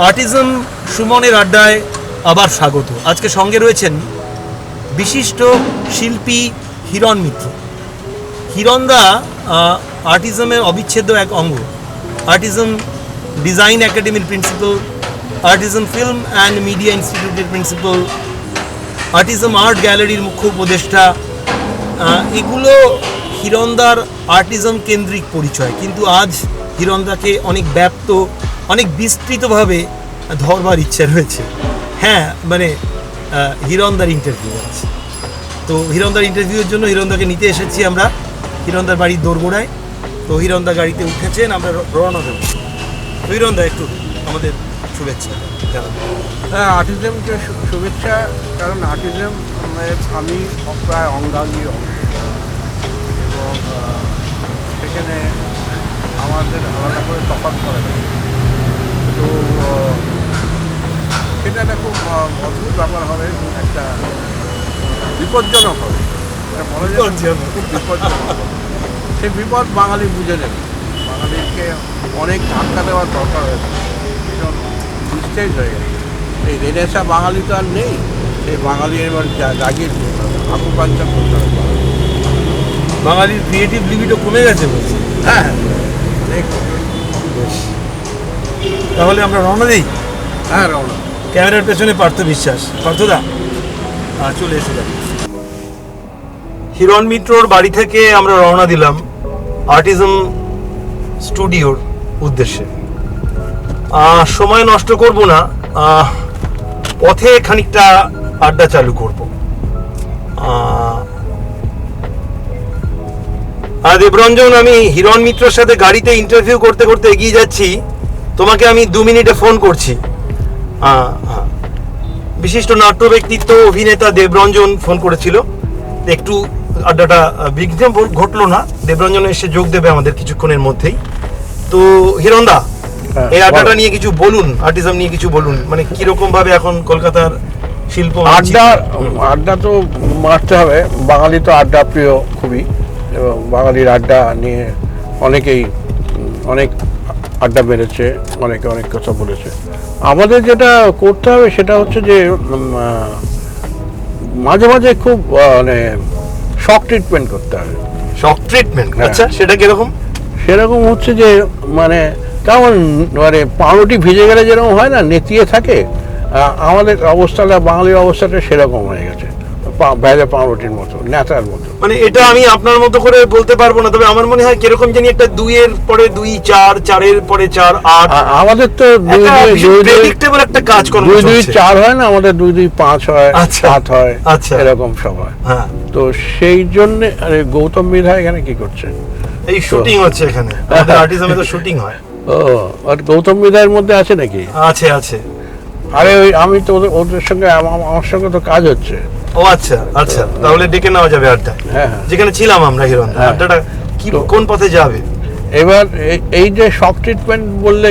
আর্টিজম সুমনের আড্ডায় আবার স্বাগত। আজকে সঙ্গে রয়েছেন বিশিষ্ট শিল্পী হিরণ মিত্র। হিরণদা আর্টিজমের অবিচ্ছেদ্য এক অঙ্গ। আর্টিজম ডিজাইন একাডেমির প্রিন্সিপাল, আর্টিজম ফিল্ম অ্যান্ড মিডিয়া ইনস্টিটিউটের প্রিন্সিপাল, আর্টিজম আর্ট গ্যালারির মুখ্য উপদেষ্টা। এগুলো হিরণদার আর্টিজম কেন্দ্রিক পরিচয়, কিন্তু আজ হিরণদাকে অনেক ব্যাপ্ত, অনেক বিস্তৃতভাবে ধরবার ইচ্ছা রয়েছে। হ্যাঁ, মানে হিরণদার ইন্টারভিউ আছে, তো হিরণদার ইন্টারভিউর জন্য হিরণদাকে নিতে এসেছি আমরা হিরণদার বাড়ির দোরগোড়ায়। তো হিরণদা গাড়িতে উঠেছেন, আমরা রওনা দেব। তো হিরণদা একটু আমাদের শুভেচ্ছা জানাবেন। হ্যাঁ, আর্টিজমকে শুভেচ্ছা, কারণ আর্টিজম আমি প্রায় অঙ্গাঙ্গী এবং সেখানে আমাদের আলাদা করে তফাৎ করা যায়। তো সেটা একটা খুব অদ্ভুত ব্যাপার হবে, একটা বিপজ্জনক হবে, বলা যায় খুব বিপজ্জনক হবে। সেই বিপদ বাঙালি বুঝে নেবে। বাঙালিকে অনেক ধাক্কা দেওয়ার দরকার হয়েছে, ভীষণ ডিস্টেজ হয়ে গেছে। এই রেনেসা বাঙালি তো আর নেই, সেই বাঙালি এবার জাগিয়ে তুলতে হবে, আকুপাঞ্চার করতে হবে। বাঙালির ক্রিয়েটিভ লিমিটও কমে গেছে বলছি। হ্যাঁ হ্যাঁ, দেখুন, তাহলে আমরা রওনা দিই। হ্যাঁ রওনা। ক্যামেরার পেছনে পার্থ বিশ্বাস। পার্থদা চলে এসে যাবে। হিরণ মিত্রর বাড়ি থেকে আমরা রওনা দিলাম আর্টিজম স্টুডিওর উদ্দেশ্যে। সময় নষ্ট করব না, পথে খানিকটা আড্ডা চালু করব। দেবরঞ্জন, আমি হিরণ মিত্রর সাথে গাড়িতে ইন্টারভিউ করতে করতে এগিয়ে যাচ্ছি। তোমাকে আমি 2 মিনিটে ফোন করছি। বিশিষ্ট নাট্য ব্যক্তিত্ব অভিনেতা দেবরঞ্জন ফোন করেছিল। একটু আড্ডাটা বিঘ্ন ঘটলো না, দেবরঞ্জন এসে যোগ দেবে আমাদের কিছুক্ষণের মধ্যেই। তো হিরণদা, এই আড্ডাটা নিয়ে কিছু বলুন, আর্টিজম নিয়ে কিছু বলুন, মানে কিরকম ভাবে এখন কলকাতার শিল্প আড্ডা তো মারতে হবে। বাঙালি তো আড্ডা প্রিয় খুবই, এবং বাঙালির আড্ডা নিয়ে অনেকেই অনেক আড্ডা মেরেছে, অনেকে অনেক কথা বলেছে। আমাদের যেটা করতে হবে সেটা হচ্ছে যে মাঝে মাঝে খুব মানে শক ট্রিটমেন্ট করতে হবে। শক ট্রিটমেন্ট? আচ্ছা, সেটা কিরকম? সেরকম হচ্ছে যে মানে কেমন, মানে পাউরুটি ভিজে গেলে যেরকম হয় না, নেতিয়ে থাকে, আমাদের অবস্থাটা, বাঙালির অবস্থাটা সেরকম হয়ে গেছে, ভেজা পাউরুটির মতো, নেতার মতো। মানে এটা আমি আপনার মতো করে বলতে পারবো না, তবে আমার মনে হয় কিরকম জানি একটা 2 এর পরে 2 4, 4 এর পরে 4 8। আমাদের তো 2 একটা কাজ করব, 2 2 4 হয় না, আমাদের 2 2 5 হয়, 7 হয়, এরকম সব হয়। হ্যাঁ, তো সেই জন্য আরে গৌতম বিধা এখানে কি করছে? এই শুটিং হচ্ছে এখানে, আমাদের আর্টিজমে তো শুটিং হয়। ও, আর গৌতম বিধার মধ্যে আছে নাকি? আছে আছে। আরে আমি তো ওদের সঙ্গে, আমার সঙ্গে তো কাজ হচ্ছে। ও আচ্ছা আচ্ছা, তাহলে ডেকে নেওয়া যাবে আড্ডা। হ্যাঁ, যেখানে ছিলাম আমরা হিরণ, আড্ডাটা কি কোন পথে যাবে? এবার এই যে শক ট্রিটমেন্ট বললে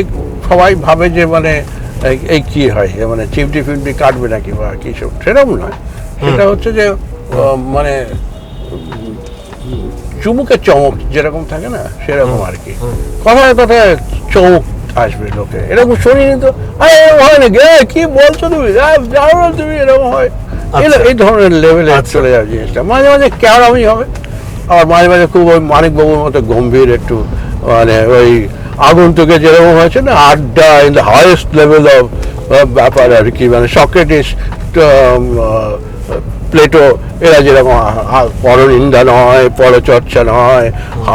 সবাই ভাবে যে মানে এই কি হয়, মানে চিমটি ফিমটি কাটবে নাকি বা কিছু, সেরকম নয়। সেটা হচ্ছে যে মানে চুমুকে চমক যেরকম থাকে না, সেরকম আর কি। কথায় কথায় চমক আসবে লোকে, এরকম শুনিনি তো, হয় নাকি, কি বলছো তুমি, জানো না তুমি, এরকম হয়। এই ধরনের লেভেলে চলে যাবে জিনিসটা। মাঝে মাঝে ক্যারামি হবে, আর মাঝে মাঝে খুব ওই মানিক বাবুর মতো গম্ভীর, একটু মানে ওই আগন্তুকে যেরকম হয়েছে না, আড্ডা in the highest level of ব্যাপার আর কি, মানে সক্রেটিস, প্লেটো, এরা যেরকম পরনিন্দা নয়, পরচর্চা নয়,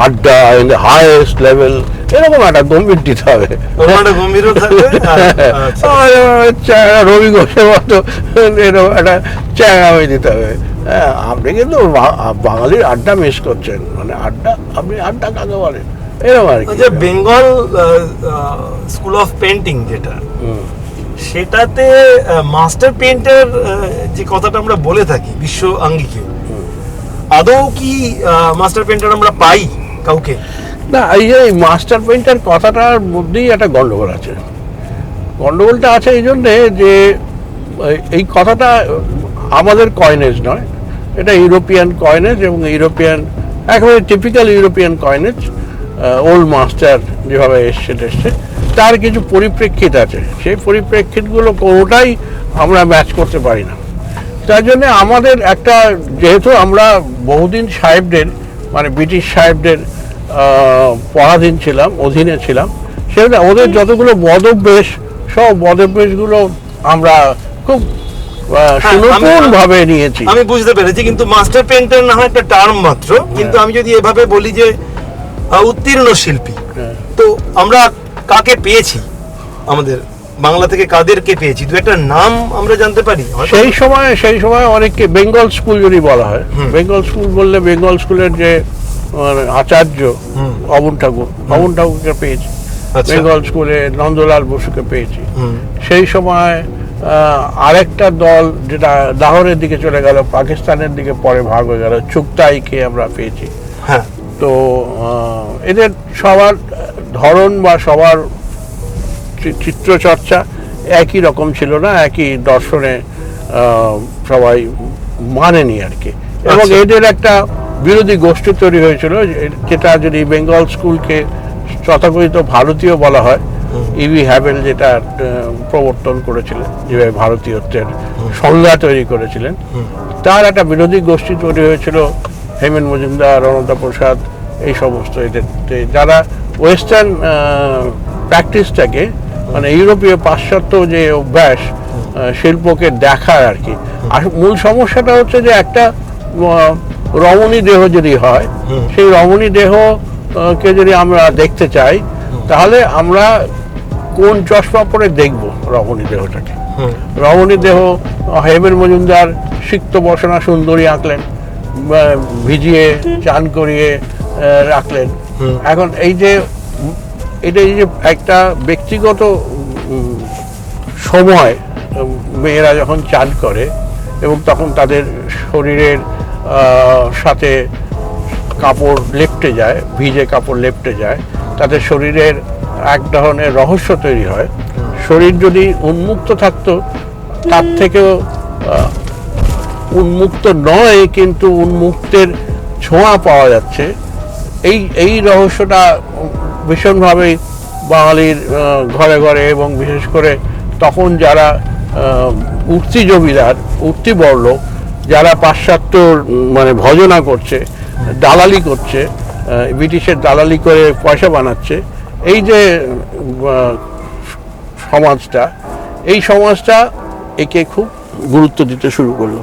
আড্ডা ইন দ্য হাইয়েস্ট লেভেল, এরকম একটা গম্ভীর দিতে হবে। রবি ঘোষের মতো এরকম একটা চ্যাংড়ামি দিতে হবে। হ্যাঁ, আপনি কিন্তু বাঙালির আড্ডা মিস করছেন, মানে আড্ডা, আপনি আড্ডা কাকে বলেন, এরকম আর কি। বেঙ্গল স্কুল অফ পেন্টিং যেটা, সেটাতে মাস্টার পেইন্টার যে কথাটা আমরা বলে থাকি বিশ্ব আঙ্গিকে, আদৌ কি মাস্টার পেইন্টার আমরা পাই কাউকে? না, এই যে মাস্টার পেইন্টার কথাটার মধ্যেই একটা গন্ডগোল আছে। গন্ডগোলটা আছে এই জন্যে যে এই কথাটা আমাদের কয়েনেজ নয়, এটা ইউরোপিয়ান কয়েনেজ, এবং ইউরোপিয়ান, একেবারে typical European coinage, old master যেভাবে এসছে তার কিছু পরিপ্রেক্ষিত আছে, সেই পরিপ্রেক্ষিতগুলো কোনোটাই আমরা ম্যাচ করতে পারি না। তার জন্য আমাদের একটা, যেহেতু আমরা বহুদিন সাহেবদের মানে ব্রিটিশ সাহেবদের পরাধীন ছিলাম, অধীনে ছিলাম, সেটা ওদের যতগুলো বদভ্যাস, সব বদভ্যাসগুলো আমরা খুব সুনতুন ভাবে নিয়েছি। আমি বুঝতে পেরেছি, কিন্তু মাস্টার পেইন্টার না হয় একটা টার্ম মাত্র, কিন্তু আমি যদি এভাবে বলি যে উত্তীর্ণ শিল্পী, তো আমরা কাকে পেয়েছি, আমাদের বাংলা থেকে কাদেরকে পেয়েছি, দু একটা নাম আমরা জানতে পারি? সেই সময় অনেককে বেঙ্গল স্কুল যদি বলা হয়, বেঙ্গল স্কুল বললে বেঙ্গল স্কুলের যে আচার্য অবন ঠাকুরকে পেয়েছি, বেঙ্গল স্কুলে নন্দলাল বসুকে পেয়েছি। সেই সময় আরেকটা দল যেটা লাহোরের দিকে চলে গেল, পাকিস্তানের দিকে পরে ভাগ হয়ে গেল, চুগতাইকে আমরা পেয়েছি। হ্যাঁ, তো এদের সবার ধরন বা সবার চিত্রচর্চা একই রকম ছিল না, একই দর্শনে সবাই মানেনি আর কি। এবং এদের একটা বিরোধী গোষ্ঠী তৈরি হয়েছিল, যেটা যদি বেঙ্গল স্কুলকে তথাকথিত ভারতীয় বলা হয়, ইভি হ্যাভেল যেটা প্রবর্তন করেছিলেন, যেভাবে ভারতীয়ত্বের সংজ্ঞা তৈরি করেছিলেন, তার একটা বিরোধী গোষ্ঠী তৈরি হয়েছিল। হেমেন মজুমদার, অনন্তা প্রসাদ, এই সমস্ত এদের যারা ওয়েস্টার্ন প্র্যাকটিসটাকে, মানে ইউরোপীয় পাশ্চাত্য যে অভ্যাস শিল্পকে দেখার আর কি। আর মূল সমস্যাটা হচ্ছে যে একটা রমণী দেহ যদি হয়, সেই রমণী দেহকে যদি আমরা দেখতে চাই, তাহলে আমরা কোন চশমা পরে দেখব রমণী দেহটাকে? রমণী দেহ হেমেন মজুমদার সিক্ত বসনা সুন্দরী আঁকলেন, ভিজিয়ে চান করিয়ে রাখলেন। এখন এই যে একটা ব্যক্তিগত সময়, মেয়েরা যখন চান করে এবং তখন তাদের শরীরের সাথে কাপড় লেপটে যায়, ভিজে কাপড় লেপটে যায়, তাদের শরীরের এক ধরনের রহস্য তৈরি হয়। শরীর যদি উন্মুক্ত থাকতো, তার থেকেও উন্মুক্ত নয়, কিন্তু উন্মুক্তের ছোঁয়া পাওয়া যাচ্ছে। এই রহস্যটা ভীষণভাবেই বাঙালির ঘরে ঘরে, এবং বিশেষ করে তখন যারা উঠতি জমিদার, উঠতি বড়লোক, যারা পাশ্চাত্য মানে ভজনা করছে, দালালি করছে, ব্রিটিশের দালালি করে পয়সা বানাচ্ছে, এই যে সমাজটা, এই সমাজটা একে খুব গুরুত্ব দিতে শুরু করলো।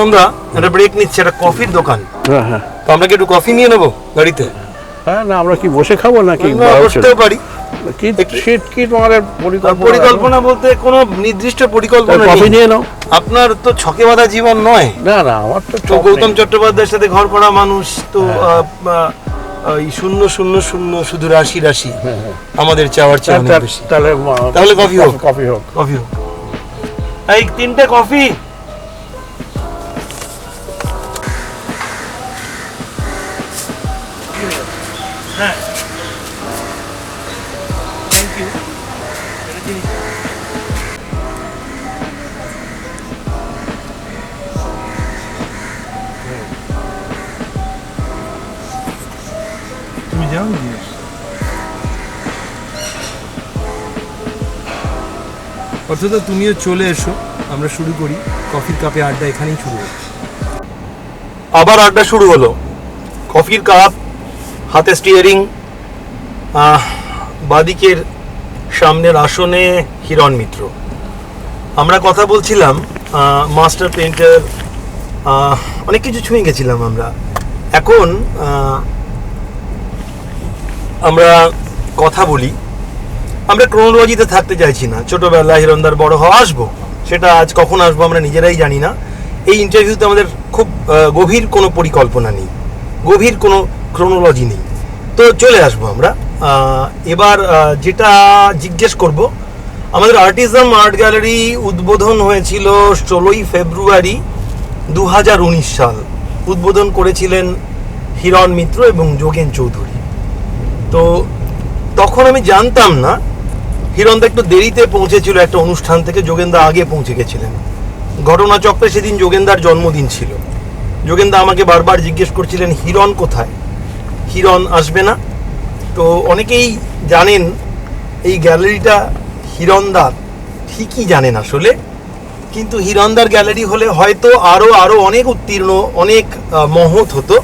আমরা একটা ব্রেক নিচ্ছি, একটা কফির দোকান। হ্যাঁ, তো আমরা কি একটু কফি নিয়ে নেবো গাড়িতে? হ্যাঁ, না আমরা কি বসে খাবো নাকি বসতেও পারি? কি তোমাদের পরিকল্পনা বলতে কোনো নির্দিষ্ট পরিকল্পনা কফি নিয়ে নাও। আপনার তো ছকে বাঁধা জীবন নয়। না, আমার তো গৌতম চট্টোপাধ্যায়ের সাথে ঘর করা মানুষ তো, শূন্য শূন্য শূন্য শুধু রাশি রাশি, আমাদের চাওয়ার চেয়ে অনেক বেশি। তাহলে কফি হোক, কফি হোক। এই 3টে কফি। হ্যাঁ, থ্যাংক ইউ। তুমি যাও জিনিস। অর্থাৎ তুমিও চলে এসো, আমরা শুরু করি। কফির কাপে আড্ডা এখানেই শুরু হলো। আবার আড্ডা শুরু হলো। কফির কাপ, হাতে স্টিয়ারিং, বাদিকের সামনের আসনে হিরণ মিত্র। আমরা কথা বলছিলাম মাস্টার পেইন্টার, অনেক কিছু ছুঁয়ে গেছিলাম আমরা। এখন আমরা কথা বলি, আমরা ক্রোনোলজিতে থাকতে চাইছি না। ছোটবেলা হিরণদার বড় হওয়া, আসবো, সেটা আজ কখন আসবো আমরা নিজেরাই জানি না। এই ইন্টারভিউতে আমাদের খুব গভীর কোনো পরিকল্পনা নেই, গভীর কোনো ক্রোনোলজি নেই, তো চলে আসবো আমরা। এবার যেটা জিজ্ঞেস করব, আমাদের আর্টিজম আর্ট গ্যালারি উদ্বোধন হয়েছিল 16ই ফেব্রুয়ারি 2019 সাল। উদ্বোধন করেছিলেন হিরণ মিত্র এবং যোগেন চৌধুরী। তো তখন আমি জানতাম না, হিরণদা একটু দেরিতে পৌঁছেছিল একটা অনুষ্ঠান থেকে, যোগেনদা আগে পৌঁছে গেছিলেন। ঘটনাচক্রে সেদিন যোগেনদার জন্মদিন ছিল। যোগেনদা আমাকে বারবার জিজ্ঞেস করছিলেন হিরণ কোথায়, হিরণ আসবে না? তো অনেকেই জানেন এই গ্যালারিটা হিরণদার ঠিকই জানেন আসলে, কিন্তু হিরণদার গ্যালারি হলে হয়তো আরো অনেক উত্তীর্ণ, অনেক মহৎ হতো।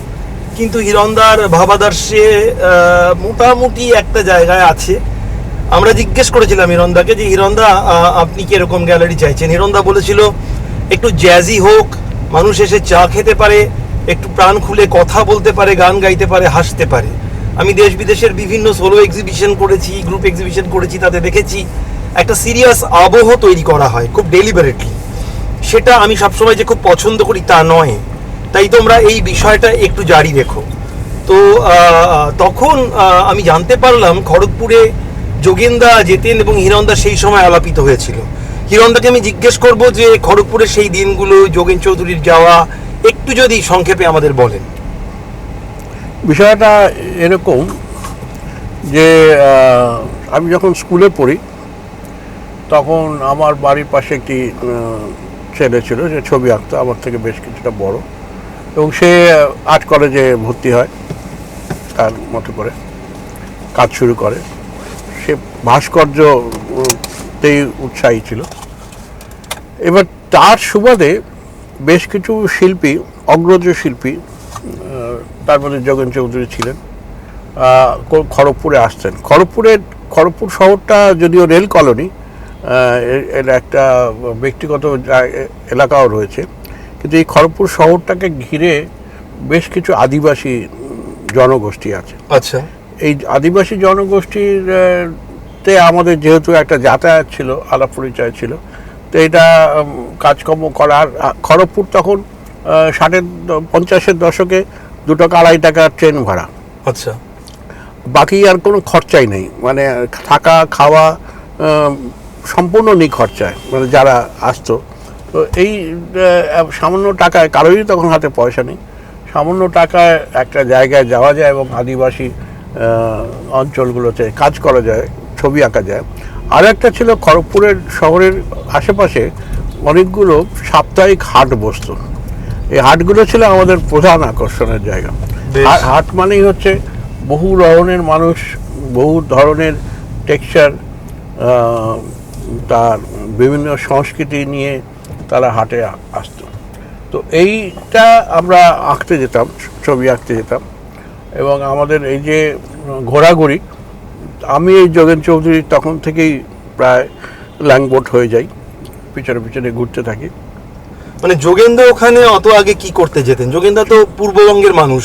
কিন্তু হিরণদার ভাবাদর্শে মোটামুটি একটা জায়গায় আছে। আমরা জিজ্ঞেস করেছিলাম হিরণদাকে যে হিরণদা আপনি কিরকম গ্যালারি চাইছেন। হিরণদা বলেছিল একটু জ্যাজি হোক, মানুষ এসে চা খেতে পারে, একটু প্রাণ খুলে কথা বলতে পারে, গান গাইতে পারে, হাসতে পারে। আমি দেশ বিদেশের বিভিন্ন সোলো এক্সিবিশন করেছি, গ্রুপ এক্সিবিশন করেছি, তাতে দেখেছি একটা সিরিয়াস আবহ তৈরি করা হয় খুব ডেলিবারেটলি। সেটা আমি সবসময় যে খুব পছন্দ করি তা নয়, তাই তোমরা এই বিষয়টা একটু জারি রেখো। তো তখন আমি জানতে পারলাম খড়গপুরে যোগেনদা যেতেন এবং হিরণদা সেই সময় আলাপিত হয়েছিল। হিরণদাকে আমি জিজ্ঞেস করব যে খড়গপুরের সেই দিনগুলো, যোগেন চৌধুরীর যাওয়া, একটু যদি সংক্ষেপে আমাদের বলেন। বিষয়টা এরকম যে আমি যখন স্কুলে পড়ি তখন আমার বাড়ির পাশে একটি ছেলে ছিল, যে ছবি আঁকতো, আমার থেকে বেশ কিছুটা বড়, এবং সে আর্ট কলেজে ভর্তি হয়, তার মতো করে কাজ শুরু করে। সে ভাস্কর্যতেই উৎসাহী ছিল। এবার তার সুবাদে বেশ কিছু শিল্পী, অগ্রজ শিল্পী, তার মধ্যে যোগেন চৌধুরী ছিলেন, খড়গপুরে আসতেন। খড়গপুর শহরটা যদিও রেল কলোনি, এর একটা ব্যক্তিগত এলাকাও রয়েছে, কিন্তু এই খড়গপুর শহরটাকে ঘিরে বেশ কিছু আদিবাসী জনগোষ্ঠী আছে। আচ্ছা, এই আদিবাসী জনগোষ্ঠীর তে আমাদের যেহেতু একটা যাতায়াত ছিল, আলাপ পরিচয় ছিল, তো এটা কাজকর্ম করার। খড়গপুর তখন 50-এর দশকে 2 টাকা 2.5 টাকা ট্রেন ভাড়া। আচ্ছা, বাকি আর কোনো খরচাই নেই, মানে থাকা খাওয়া সম্পূর্ণ নিখরচায়, মানে যারা আসতো। তো এই সামান্য টাকায়, কারোরই তখন হাতে পয়সা নেই, সামান্য টাকায় একটা জায়গায় যাওয়া যায় এবং আদিবাসী অঞ্চলগুলোতে কাজ করা যায়, ছবি আঁকা যায়। আর একটা ছিল খড়গপুরের শহরের আশেপাশে অনেকগুলো সাপ্তাহিক হাট বসতো। এই হাটগুলো ছিল আমাদের প্রধান আকর্ষণের জায়গা। হাট মানেই হচ্ছে বহু ধরনের মানুষ, বহু ধরনের টেক্সচার, তার বিভিন্ন সংস্কৃতি নিয়ে তারা হাটে আসতো। তো এইটা আমরা আঁকতে যেতাম, ছবি আঁকতে যেতাম। এবং আমাদের এই যে ঘোরাঘুরি, আমি এই যোগেন চৌধুরী তখন থেকেই প্রায় ল্যাংবোট হয়ে যাই, পিছনে পিছনে ঘুরতে থাকি। মানে যোগেনদা ওখানে অত আগে কি করতে যেতেন? যোগেনদা তো পূর্ববঙ্গের মানুষ,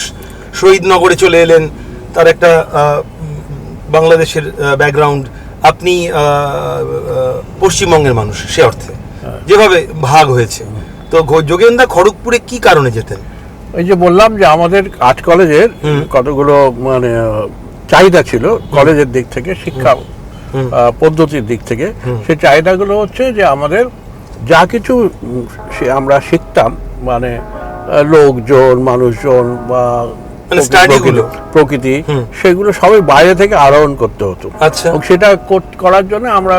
শহীদনগরে চলে এলেন, তার একটা বাংলাদেশের ব্যাকগ্রাউন্ড। আপনি পশ্চিমবঙ্গের মানুষ, সে অর্থে যেভাবে ভাগ হয়েছে। তো যোগেনদা খড়গপুরে কি কারণে যেতেন? এই যে বললাম যে আমাদের আর্ট কলেজের কতগুলো মানে চাহিদা ছিল কলেজের দিক থেকে, শিক্ষা পদ্ধতির দিক থেকে। সেই চাহিদাগুলো হচ্ছে যে আমাদের যা কিছু আমরা শিখতাম, মানে লোকজন, মানুষজন বা প্রকৃতি, সেগুলো সবাই বাইরে থেকে আরোহণ করতে হতো। আচ্ছা, সেটা করার জন্য আমরা,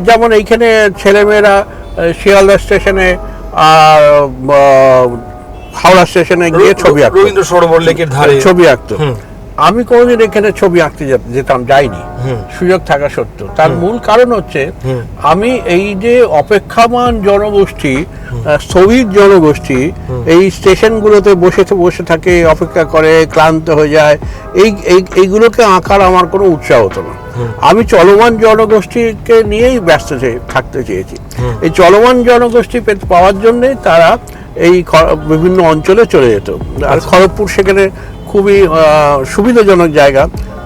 যেমন এইখানে ছেলেমেয়েরা শিয়ালদা স্টেশনে আর হাওড়া স্টেশনে গিয়ে ছবি আঁকতো, রবীন্দ্র সরোবর লেকের ধারে ছবি আঁকতো। আমি কোনোদিন এখানে ছবি আঁকতে যেতাম, যাইনি, সুযোগ থাকা সত্ত্বেও। তার মূল কারণ হচ্ছে আমি এই যে অপেক্ষামান জনগোষ্ঠী, স্থবির জনগোষ্ঠী এই স্টেশনগুলোতে বসে থাকে, অপেক্ষা করে, ক্লান্ত হয়ে যায়, এইগুলোকে আঁকার আমার কোনো উৎসাহ হতো না। আমি চলমান জনগোষ্ঠীকে নিয়েই ব্যস্ত থাকতে চেয়েছি। এই চলমান জনগোষ্ঠী পাওয়ার জন্যে তারা এই বিভিন্ন অঞ্চলে চলে যেত। আর খড়গপুর সেখানে খুবই সুবিধাজনক জায়গা,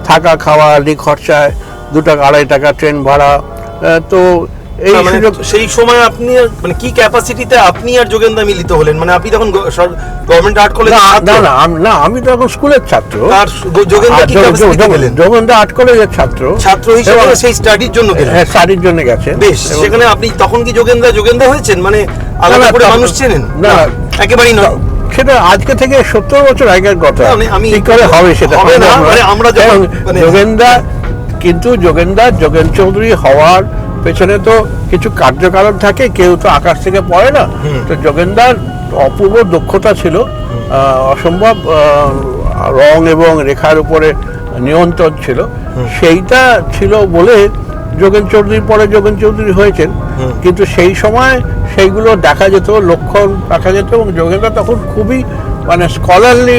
থাকা খাওয়া নিখরচায়, 2 টাকা 2.5 টাকা ট্রেন ভাড়া। তো এই সেই সময় আপনি মানে কি ক্যাপাসিটিতে আপনি আর যোগেনদা মিলিত হলেন? মানে আপনি তখন গভর্নমেন্ট আর্ট কলেজে? না, আমি তখন স্কুলের ছাত্র। আর যোগেনদা কি ক্যাপাসিটিতে গেলেন? যোগেনদা আর্ট কলেজের ছাত্র হিসেবে সেই স্টাডির জন্য গেলেন? হ্যাঁ, স্টাডির জন্য গেছে। বেশ, সেখানে আপনি তখন কি যোগেনদা হয়েছেন? মানে আলাদা করে মানুষ চেনেন? না, একেবারেই নয়। সেটা আজকে থেকে 70 বছর আগের কথা। আমি কি করে হবে সেটা হবে না। মানে আমরা যখন যোগেনদা, কিন্তু যোগেন চৌধুরী হওয়ার পেছনে তো কিছু কার্যকারণ থাকে, কেউ তো আকাশ থেকে পড়ে না। তো যোগেনদার অপূর্ব দক্ষতা ছিল, অসম্ভব রং এবং রেখার উপরে নিয়ন্ত্রণ ছিল। সেইটা ছিল বলে যোগেন চৌধুরীর পরে যোগেন চৌধুরী হয়েছেন, কিন্তু সেই সময় সেইগুলো দেখা যেত, লক্ষণ দেখা যেত, এবং যোগেনদা তখন খুবই মানে স্কলারলি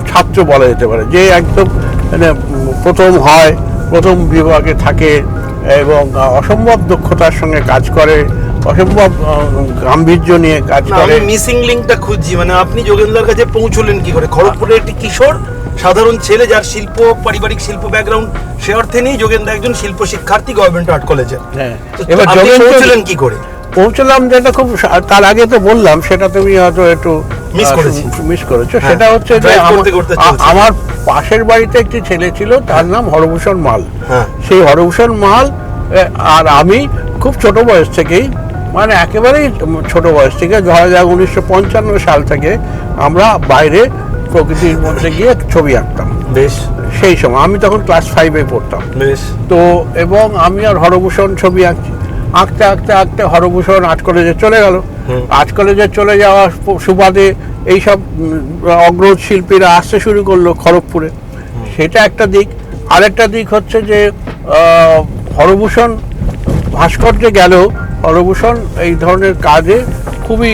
ছাত্র বলা যেতে পারে, যে একদম মানে প্রথম হয়, প্রথম বিভাগে থাকে এবং অসম্ভব দক্ষতার সঙ্গে কাজ করে, অসম্ভব গাম্ভীর্য নিয়ে কাজ করে। মিসিং লিঙ্কটা খুঁজছি, মানে আপনি যোগেন্দ্রর কাছে পৌঁছলেন কি করে? খড়গপুরের একটি কিশোর সাধারণ ছেলে, যার পারিবারিক শিল্প ব্যাকগ্রাউন্ড, সে অর্থে নেই। যোগেন্দ্র একজন শিল্প শিক্ষার্থী গভর্নমেন্ট আর্ট কলেজে। হ্যাঁ, এবার পৌঁছলেন কি করে? পৌঁছলাম যেটা খুব, তার আগে তো বললাম, সেটা তুমি হয়তো একটু মিস করেছো। সেটা হচ্ছে যে আমার পাশের বাড়িতে একটি ছেলে ছিল, তার নাম হরভূষণ মাল। সেই হরভূষণ মাল আর আমি খুব ছোট বয়স থেকেই, মানে একেবারেই ছোট বয়স থেকে, 1955 সাল থেকে আমরা বাইরে প্রকৃতির মধ্যে গিয়ে ছবি আঁকতাম। বেশ, সেই সময় আমি তখন ক্লাস 5-এ পড়তাম। বেশ। তো এবং আমি আর হরভূষণ ছবি আঁকছি, আঁকতে আঁকতে আঁকতে হরভূষণ আর্ট কলেজে চলে গেল। আর্ট কলেজে চলে যাওয়ার সুবাদে এইসব অগ্রজ শিল্পীরা আসতে শুরু করলো খড়গপুরে, সেটা একটা দিক। আরেকটা দিক হচ্ছে যে হরভূষণ ভাস্কর্যে গেলেও হরভূষণ এই ধরনের কাজে খুবই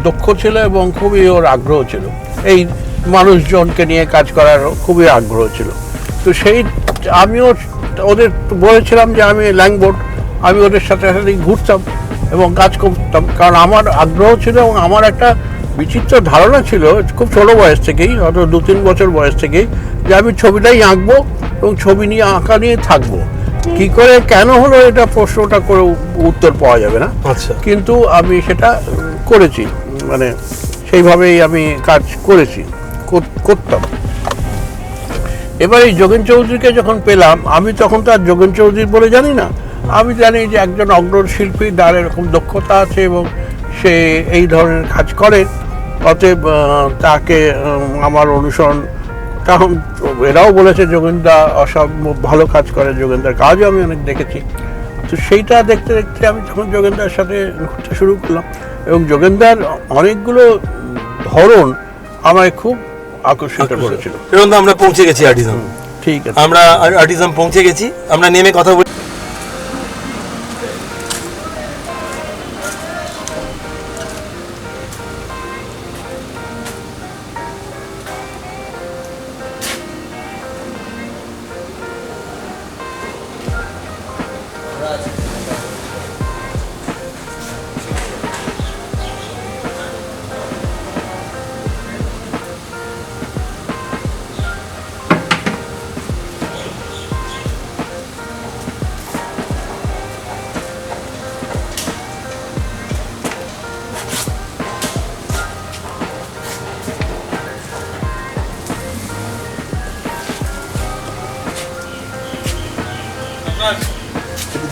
দক্ষ ছিল এবং খুবই ওর আগ্রহ ছিল, এই মানুষজনকে নিয়ে কাজ করার খুবই আগ্রহ ছিল। তো সেই আমিও ওদের বলেছিলাম যে আমি ল্যাংবোর্ড, আমি ওদের সাথে সাথে ঘুরতাম এবং কাজ করতাম, কারণ আমার আগ্রহ ছিল এবং আমার একটা বিচিত্র ধারণা ছিল খুব ছোটো বয়স থেকেই, হয়তো 2-3 বছর বয়স থেকেই, যে আমি ছবিটাই আঁকবো এবং ছবি নিয়ে আঁকা নিয়ে থাকবো। কি করে কেন হলো এটা প্রশ্নটা করে উত্তর পাওয়া যাবে না, কিন্তু আমি সেটা করেছি, মানে সেইভাবেই আমি কাজ করতাম। এবার এই যোগেন চৌধুরীকে যখন পেলাম, আমি তখন তো আর যোগেন চৌধুরী বলে জানি না, আমি জানি যে একজন অগ্রজ শিল্পী, তার এরকম দক্ষতা আছে এবং সে এই ধরনের কাজ করে, অতএব তাকে আমার অনুসরণ। তখন এরাও বলেছে যোগেনদা অসম্ভব ভালো কাজ করে, যোগেন্দার কাজও আমি অনেক দেখেছি। তো সেইটা দেখতে দেখতে আমি তখন যোগেন্দার সাথে ঘুরতে শুরু করলাম এবং যোগেন্দার অনেকগুলো ধরন আমায় খুব আকর্ষিত করেছিল। আমরা পৌঁছে গেছি আর্টিজম। ঠিক আছে, আমরা আর্টিজম পৌঁছে গেছি, আমরা নেমে কথা বলি।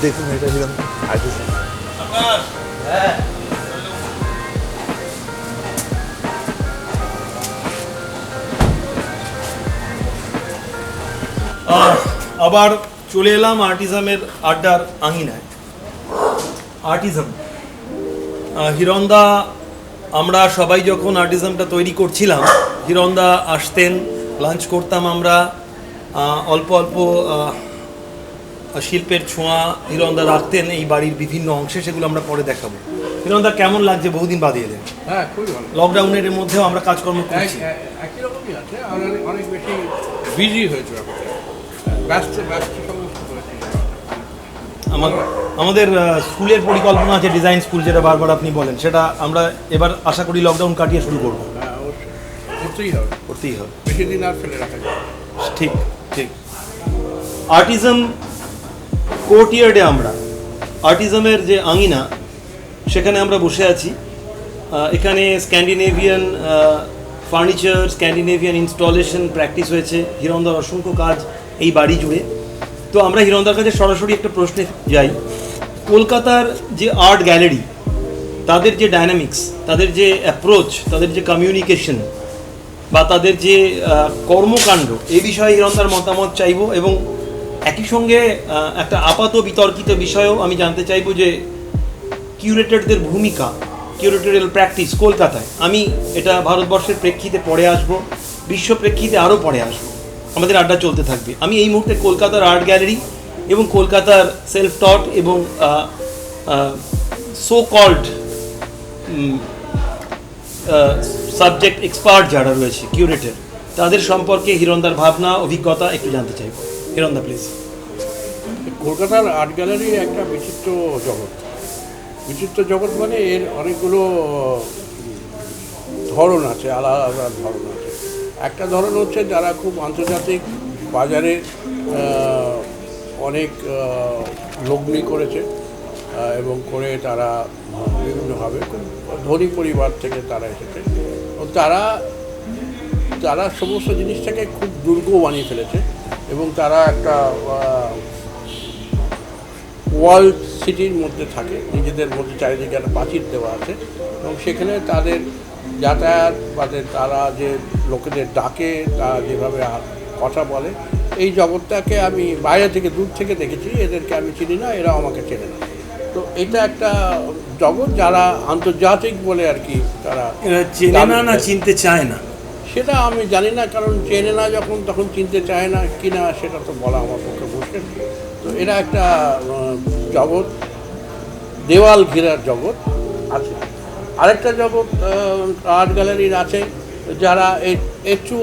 দেখুন এটা কিরকম আর্টিজম। হ্যাঁ, আবার চলে এলাম আর্টিজমের আড্ডার আঙিনায়। আর্টিজম, হিরণদা, আমরা সবাই যখন আর্টিজমটা তৈরি করছিলাম, হিরণদা আসতেন, লাঞ্চ করতাম আমরা, অল্প অল্প শিল্পের ছোঁয়া হিরণদা রাখতেন এই বাড়ির বিভিন্ন অংশে, সেগুলো আমরা পরে দেখাবো। হিরণদা, কেমন লাগছে বহুদিন বাদে এলেন? হ্যাঁ, খুবই ভালো। লকডাউনের মধ্যেও আমরা কাজকর্ম করছি, একই রকমই আছে, আর অনেক বেশি বিজি হয়েছে ব্যাপারটা, ব্যস্ত আমাদের স্কুলের পরিকল্পনা আছে, ডিজাইন স্কুল, যেটা বারবার আপনি বলেন, সেটা আমরা এবার আশা করি লকডাউন কাটিয়ে শুরু করবো। হ্যাঁ, অবশ্যই করতেই হবে, বেশি দিন আর ফেলে রাখা যায়। ঠিক ঠিক। আর্টিজম কোর্টইয়ার্ডে আমরা, আর্টিজমের যে আঙিনা, সেখানে আমরা বসে আছি। এখানে Scandinavian furniture, Scandinavian installation practice হয়েছে, হিরণদার অসংখ্য কাজ এই বাড়ি জুড়ে। তো আমরা হিরণদার কাছে সরাসরি একটা প্রশ্নে যাই। কলকাতার যে আর্ট গ্যালারি, তাদের যে ডায়নামিক্স, তাদের যে অ্যাপ্রোচ, তাদের যে কমিউনিকেশন বা তাদের যে কর্মকাণ্ড, এই বিষয়ে হিরণদার মতামত চাইব, এবং একই সঙ্গে একটা আপাত বিতর্কিত বিষয়েও আমি জানতে চাইব যে কিউরেটরদের ভূমিকা, কিউরেটোরিয়াল প্র্যাকটিস কলকাতায়। আমি এটা ভারতবর্ষের প্রেক্ষিতে পরে আসব, বিশ্ব প্রেক্ষিতে আরও পরে আসব, আমাদের আড্ডা চলতে থাকবে। আমি এই মুহূর্তে কলকাতার আর্ট গ্যালারি এবং কলকাতার সেলফ টট এবং সো কল্ড সাবজেক্ট এক্সপার্ট যারা রয়েছে কিউরেটর, তাদের সম্পর্কে হিরণদার ভাবনা অভিজ্ঞতা একটু জানতে চাইব। হিরণদা প্লিজ। কলকাতার আর্ট গ্যালারি একটা বিচিত্র জগৎ। বিচিত্র জগৎ মানে এর অনেকগুলো ধরন আছে, আলাদা আলাদা ধরন আছে। একটা ধরন হচ্ছে যারা খুব আন্তর্জাতিক বাজারে অনেক লগ্নি করেছে এবং করে তারা বিভিন্নভাবে খুব ধনী পরিবার থেকে তারা এসেছে। তারা তারা সমস্ত জিনিসটাকে খুব দুর্গ বানিয়ে ফেলেছে এবং তারা একটা ওয়ার্ল্ড সিটির মধ্যে থাকে, নিজেদের মধ্যে চারিদিকে একটা প্রাচীর দেওয়া আছে এবং সেখানে তাদের যাতায়াত বাদে তারা যে লোকেদের ডাকে, তারা যেভাবে কথা বলে, এই জগৎটাকে আমি বাইরে থেকে দূর থেকে দেখেছি। এদেরকে আমি চিনি না, এরাও আমাকে চেনে না। তো এটা একটা জগৎ যারা আন্তর্জাতিক বলে আর কি তারা চেনে না না চিনতে চায় না, সেটা আমি জানি না, কারণ চেনে না যখন তখন চিনতে চায় না কি না সেটা তো বলা আমার পক্ষে মুশকিল। তো এরা একটা জগৎ, দেওয়াল ঘেরার জগৎ আছে। আরেকটা জগৎ আর্ট গ্যালারির আছে যারা একটু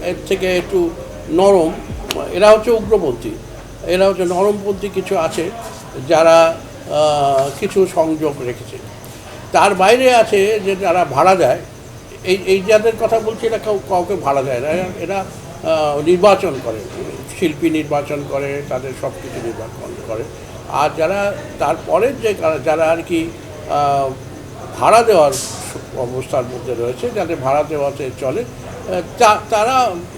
এর থেকে একটু নরম, এরা হচ্ছে উগ্রপন্থী, এরা হচ্ছে নরমপন্থী কিছু আছে যারা কিছু সংযোগ রেখেছে। তার বাইরে আছে যে যারা ভাড়া দেয়, এই যাদের কথা বলছি এরা কাউকে ভাড়া দেয় না, এরা নির্বাচন করে, শিল্পী নির্বাচন করে, তাদের সব কিছু নির্বাচন করে। আর যারা তারপরে যে যারা আর কি ভাড়া দেওয়ার অবস্থার মধ্যে রয়েছে, যাদের ভাড়া দেওয়াতে চলে, তারা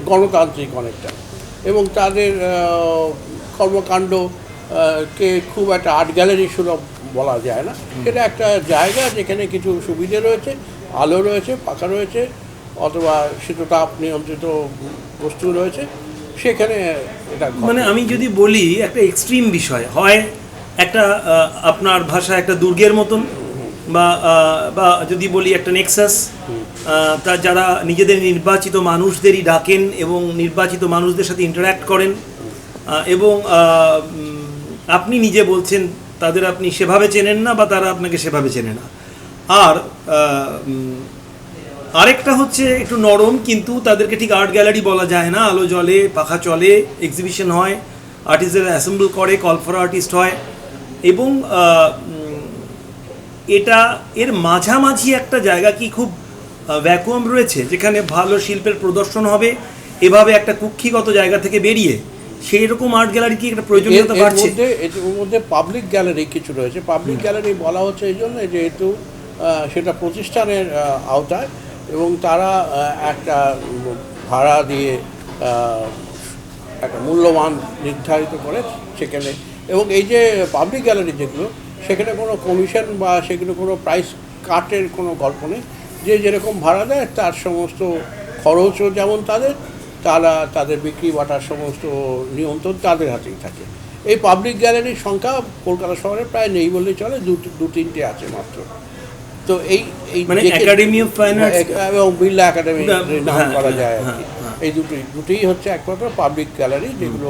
গণতান্ত্রিক অনেকটা এবং তাদের কর্মকাণ্ড কে খুব একটা আর্ট গ্যালারি সুলভ বলা যায় না। এটা একটা জায়গা যেখানে কিছু সুবিধে রয়েছে, আলো রয়েছে, পাখা রয়েছে, অথবা শীততাপ নিয়ন্ত্রিত বস্তু রয়েছে, সেখানে এটা মানে আমি যদি বলি একটা এক্সট্রিম বিষয় হয়, একটা আপনার ভাষা একটা দুর্গের মতন, বা যদি বলি একটা নেক্সাস, তা যারা নিজেদের নির্বাচিত মানুষদেরই ডাকেন এবং নির্বাচিত মানুষদের সাথে ইন্টারঅ্যাক্ট করেন, এবং আপনি নিজে বলছেন তাদের আপনি সেভাবে চেনেন না বা তারা আপনাকে সেভাবে চেনে না। আর আরেকটা হচ্ছে একটু নরম, কিন্তু তাদেরকে ঠিক আর্ট গ্যালারি বলা যায় না, আলো জ্বলে, পাখা চলে, এক্সিবিশন হয়, আর্টিস্টরা অ্যাসেম্বল করে, কল ফর আর্টিস্ট হয়, এবং এটা এর মাঝামাঝি একটা জায়গা কি খুব ভ্যাকুয়াম রয়েছে যেখানে ভালো শিল্পের প্রদর্শন হবে, এভাবে একটা কুক্ষিগত জায়গা থেকে বেরিয়ে সেই রকম আর্ট গ্যালারি কি একটা প্রয়োজনীয়তা বাড়ছে? এর মধ্যে পাবলিক গ্যালারি কিছু রয়েছে। পাবলিক গ্যালারি বলা হচ্ছে এই জন্য যেহেতু সেটা প্রতিষ্ঠানের আওতায় এবং তারা একটা ভাড়া দিয়ে একটা মূল্যমান নির্ধারিত করে সেখানে, এবং এই যে পাবলিক গ্যালারি যেগুলো, সেখানে কোনো কমিশন বা সেগুলো কোনো প্রাইস কাটের কোনো গল্প নেই। যে যেরকম ভাড়া দেয় তার সমস্ত খরচও যেমন তাদের বিক্রি বাটার সমস্ত নিয়ন্ত্রণ তাদের হাতেই থাকে। এই পাবলিক গ্যালারির সংখ্যা কলকাতা শহরে প্রায় নেই বললেই চলে, দু তিনটে আছে মাত্র। তো এই মানে একাডেমি অফ ফাইন আর্টস এবং বিড়লা একাডেমি নাম করা যায় আর কি। এই দুটোই হচ্ছে একমাত্র পাবলিক গ্যালারি যেগুলো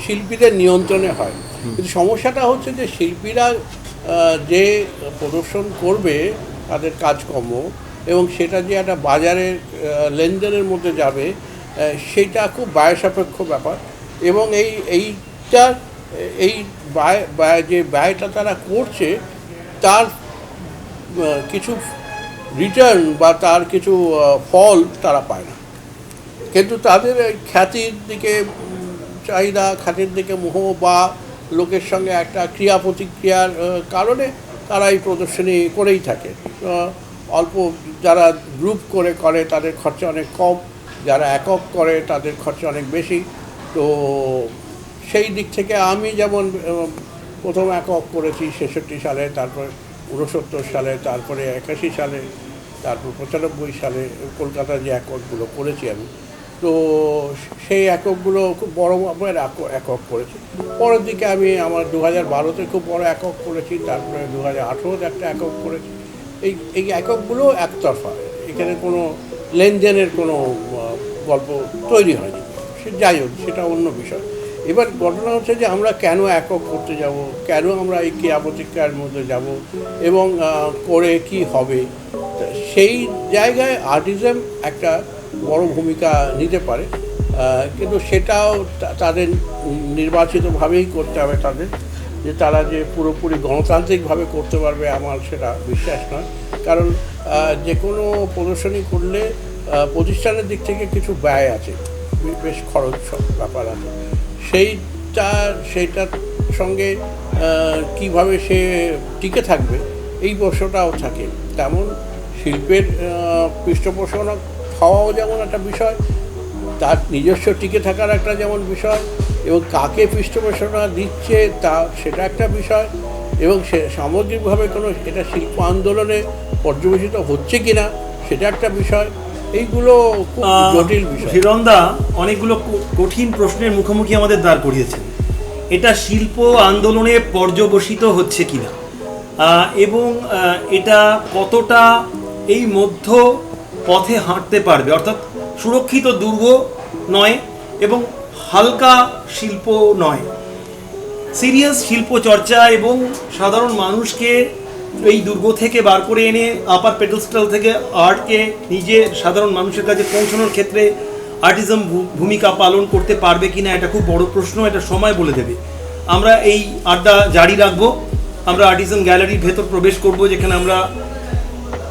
শিল্পীদের নিয়ন্ত্রণে হয়। কিন্তু সমস্যাটা হচ্ছে যে শিল্পীরা যে প্রদর্শন করবে তাদের কাজকর্ম এবং সেটা যে একটা বাজারের লেনদেনের মধ্যে যাবে, সেইটা খুব ব্যয়সাপেক্ষ ব্যাপার। এবং এই যে ব্যয়টা তারা করছে তার কিছু রিটার্ন বা তার কিছু ফল তারা পায় না। কিন্তু তাদের খ্যাতির দিকে চাহিদা, খ্যাতির দিকে মোহ বা লোকের সঙ্গে একটা ক্রিয়া প্রতিক্রিয়ার কারণে তারা এই প্রদর্শনী করেই থাকে। অল্প যারা গ্রুপ করে তাদের খরচা অনেক কম, যারা একক করে তাদের খরচা অনেক বেশি। তো সেই দিক থেকে আমি যেমন প্রথম একক করেছি 66 সালে, তারপর 69 সালে, তারপরে 81 সালে, তারপর 95 সালে কলকাতায় যে এককগুলো করেছি আমি, তো সেই এককগুলো খুব বড় মাপের একক করেছি। পরের দিকে আমি আমার 2012-তে খুব বড় একক করেছি, তারপরে 2018-তে একটা একক করেছি। এই এককগুলো একতরফা, এখানে কোনো লেনদেনের কোনো গল্প তৈরি হয়নি। সে যাই হোক, সেটা অন্য বিষয়। এবার ঘটনা হচ্ছে যে আমরা কেন একক করতে যাব, কেন আমরা এই ক্রিয়া প্রতিক্রিয়ার মধ্যে যাব এবং করে কি হবে, সেই জায়গায় আর্টিজম একটা বড় ভূমিকা নিতে পারে, কিন্তু সেটাও তাদের নির্বাচিতভাবেই করতে হবে তাদের, যে তারা যে পুরোপুরি গণতান্ত্রিকভাবে করতে পারবে আমার সেটা বিশ্বাস নয়। কারণ যে কোনো প্রদর্শনী করলে প্রতিষ্ঠানের দিক থেকে কিছু ব্যয় আছে, বেশ খরচ ব্যাপার আছে, সেইটার সঙ্গে কিভাবে সে টিকে থাকবে এই প্রশ্নটাও থাকে। তেমন শিল্পের পৃষ্ঠপোষকতা হওয়াও যেমন একটা বিষয়, তার নিজস্ব টিকে থাকার একটা যেমন বিষয়, এবং কাকে পৃষ্ঠপোষকতা দিচ্ছে সেটা একটা বিষয়, এবং সে সামগ্রিকভাবে কোনো এটা শিল্প আন্দোলনে পর্যবেসিত হচ্ছে কিনা সেটা একটা বিষয়। এইগুলো খুব জটিল বিষয়। হিরণদা অনেকগুলো কঠিন প্রশ্নের মুখোমুখি আমাদের দাঁড় করিয়েছেন। এটা শিল্প আন্দোলনে পর্যবসিত হচ্ছে কিনা, এবং এটা কতটা এই মধ্য পথে হাঁটতে পারবে, অর্থাৎ সুরক্ষিত দুর্গ নয় এবং হালকা শিল্প নয়, সিরিয়াস শিল্প চর্চা এবং সাধারণ মানুষকে এই দুর্গ থেকে বার করে এনে আপার পেডেস্টাল থেকে আর্টকে নিজে সাধারণ মানুষের কাছে পৌঁছানোর ক্ষেত্রে আর্টিজম ভূমিকা পালন করতে পারবে কিনা, এটা খুব বড় প্রশ্ন, এটা সময় বলে দেবে। আমরা এই আড্ডা জারি রাখবো, আমরা আর্টিজম গ্যালারির ভেতর প্রবেশ করব, যেখানে আমরা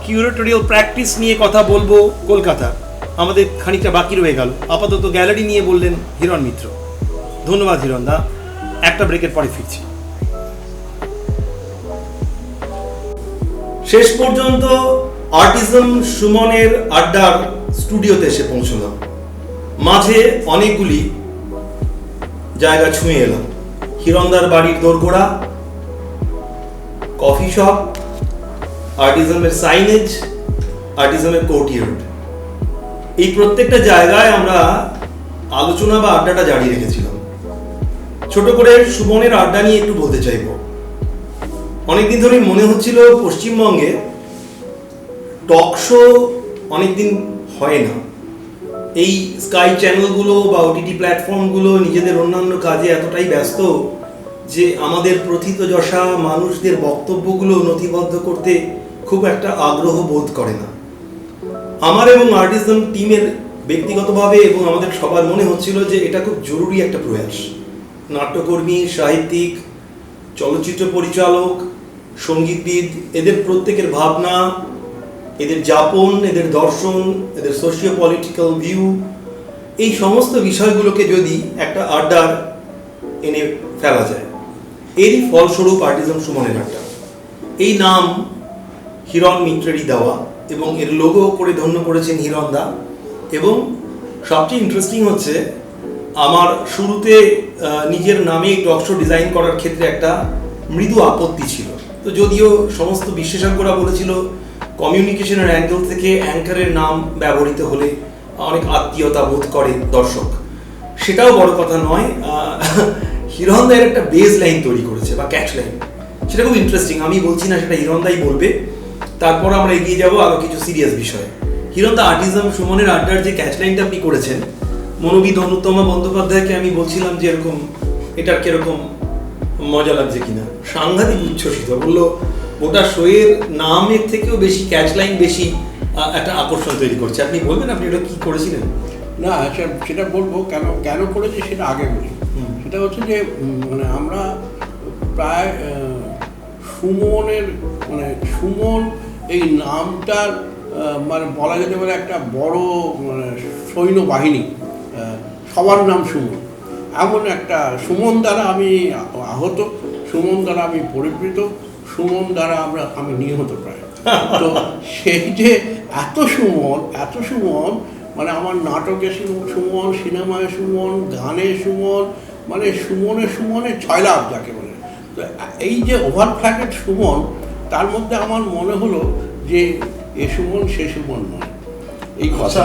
কিউরেটোরিয়াল প্র্যাকটিস নিয়ে কথা বলবো কলকাতা। আমাদের খানিকটা বাকি রয়ে গেল, আপাতত গ্যালারি নিয়ে বললেন হিরণ মিত্র। ধন্যবাদ হিরণদা, একটা ব্রেকের পরে ফিরছি। শেষ পর্যন্ত আর্টিজম সুমনের আড্ডার স্টুডিওতে এসে পৌঁছলাম। মাঝে অনেকগুলি জায়গা ছুঁয়ে এলাম। হিরণদার বাড়ির দোরগোড়া, কফি শপ, আর্টিজমের সাইনেজ, আর্টিজমের কোর্টইয়ার্ড, এই প্রত্যেকটা জায়গায় আমরা আলোচনা বা আড্ডাটা জারি রেখেছিলাম। ছোট করে সুমনের আড্ডা নিয়ে একটু বলতে চাইব। অনেকদিন ধরে মনে হচ্ছিল পশ্চিমবঙ্গে টক শো অনেকদিন হয় না। এই স্কাই চ্যানেলগুলো বা ওটিটি প্ল্যাটফর্মগুলো নিজেদের অন্যান্য কাজে এতটাই ব্যস্ত যে আমাদের প্রথিতযশা মানুষদের বক্তব্যগুলো নথিবদ্ধ করতে খুব একটা আগ্রহ বোধ করে না। আমার এবং আর্টিজম টিমের ব্যক্তিগতভাবে এবং আমাদের সবার মনে হচ্ছিল যে এটা খুব জরুরি একটা প্রয়াস। নাট্যকর্মী, সাহিত্যিক, চলচ্চিত্র পরিচালক, সঙ্গীতবিদ, এদের প্রত্যেকের ভাবনা, এদের যাপন, এদের দর্শন, এদের সোশিও পলিটিক্যাল ভিউ, এই সমস্ত বিষয়গুলোকে যদি একটা আড্ডার এনে ফেলা যায়, এরই ফলস্বরূপ আর্টিজম সুমনের আড্ডা। এই নাম হিরণ মিত্রেরই দেওয়া এবং এর লোগো করে ধন্য করেছেন হিরণদা। এবং সবচেয়ে ইন্টারেস্টিং হচ্ছে, আমার শুরুতে নিজের নামে টক শো ডিজাইন করার ক্ষেত্রে একটা মৃদু আপত্তি ছিল। তো যদিও সমস্ত বিশেষজ্ঞরা বলেছিল কমিউনিকেশনের অ্যাঙ্গেল থেকে অ্যাঙ্কারের নাম ব্যবহৃত হলে অনেক আত্মীয়তা বোধ করে দর্শক, সেটাও বড় কথা নয়। হিরণদা এর একটা বেস লাইন তৈরি করেছে বা ক্যাচ লাইন, সেটা খুব ইন্টারেস্টিং। আমি বলছি না, সেটা হিরণদাই বলবে। তারপর আমরা এগিয়ে যাব আরো কিছু সিরিয়াস বিষয়ে। হিরণদা, আর্টিজম সুমনের আড্ডার যে ক্যাচ লাইনটা আপনি করেছেন, মনোবিদ অনুত্তমা বন্দ্যোপাধ্যায়কে আমি বলছিলাম যে এরকম এটার কিরকম মজা লাগছে কিনা, সাংঘাতিক উচ্ছ্বসিত, বললো ওটা শোয়ের নামের থেকেও বেশি ক্যাচ লাইন বেশি একটা আকর্ষণ তৈরি করছে। আপনি বলবেন আপনি এটা কি করেছিলেন? না, সেটা বলবো। কেন করেছি সেটা আগে বলি। সেটা হচ্ছে যে মানে আমরা প্রায় সুমন এই নামটার মানে বলা যেতে পারে একটা বড় সৈন্যবাহিনী, সবার নাম সুমন, এমন একটা সুমন দ্বারা আমি আহত, সুমন দ্বারা আমি পরিবৃত, সুমন দ্বারা আমি নিহত প্রায়। তো সেই যে এত সুমন মানে আমার নাটকে সুমন, সিনেমায় সুমন, গানে সুমন, মানে সুমনে ছয়লাভ যাকে বলে। তো এই যে ওভারফ্ল্যাটেড সুমন, তার মধ্যে আমার মনে হলো যে এ সুমন সে সুমন নয়। এই কথা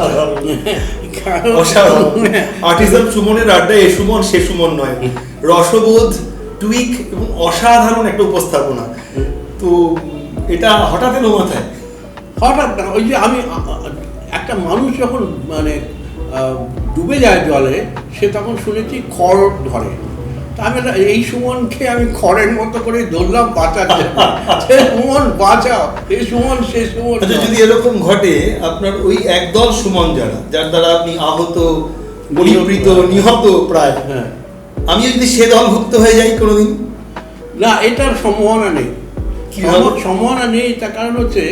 আর্টিজম সুমনের আড্ডায় এ সুমন সে সুমন নয়, রসবোধ, টুইক এবং অসাধারণ একটা উপস্থাপনা। তো এটা হঠাৎ এলো মাথায়? হঠাৎ না, ওই যে আমি একটা মানুষ যখন মানে ডুবে যায় জলে, সে তখন শুনেছি খড় ধরে। তা আমি এই সুমনকে আমি খড়ের মতো করে ধরলাম বাঁচাতে, সুমন বাঁচাও, এই সুমন সে সুমন। আচ্ছা, যদি এরকম ঘটে আপনার ওই একদল সুমন যার দ্বারা আপনি আহত, পরিবৃত, নিহত প্রায়, হ্যাঁ, আমি যদি সে দলভুক্ত হয়ে যাই কোনোদিন? না, এটার সম্ভাবনা নেই। সম্ভাবনা নেই, তার কারণ হচ্ছে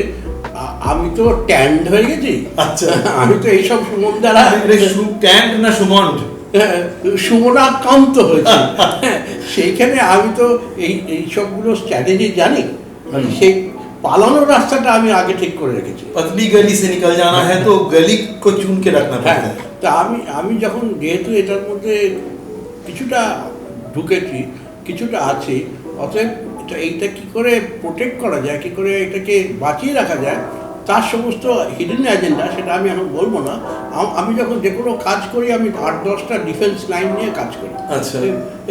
আমি তো ট্যান্ড হয়ে গেছি। আচ্ছা, আমি তো এইসব সুমন দ্বারা ট্যান্ড না সুমন্ড, সুমনাক্রান্ত হয়েছে। সেইখানে আমি তো এইসবগুলো স্ট্র্যাটেজি জানি, সেই পালানোর রাস্তাটা আমি আগে ঠিক করে রেখেছি। पतली गली से निकल जाना है तो गली को चुन के रखना पड़ता है। তা আমি যখন যেহেতু এটার মধ্যে কিছুটা ঢুকেছি, কিছুটা আছে, অতএব এইটা কি করে প্রোটেক্ট করা যায়, কি করে এটাকে বাঁচিয়ে রাখা যায়, তার সমস্ত হিডেন এজেন্ডা, সেটা আমি এখন বলবো না। আমি যখন যে কোনো কাজ করি, আমি 8-10টা ডিফেন্স লাইন নিয়ে কাজ করি। আচ্ছা,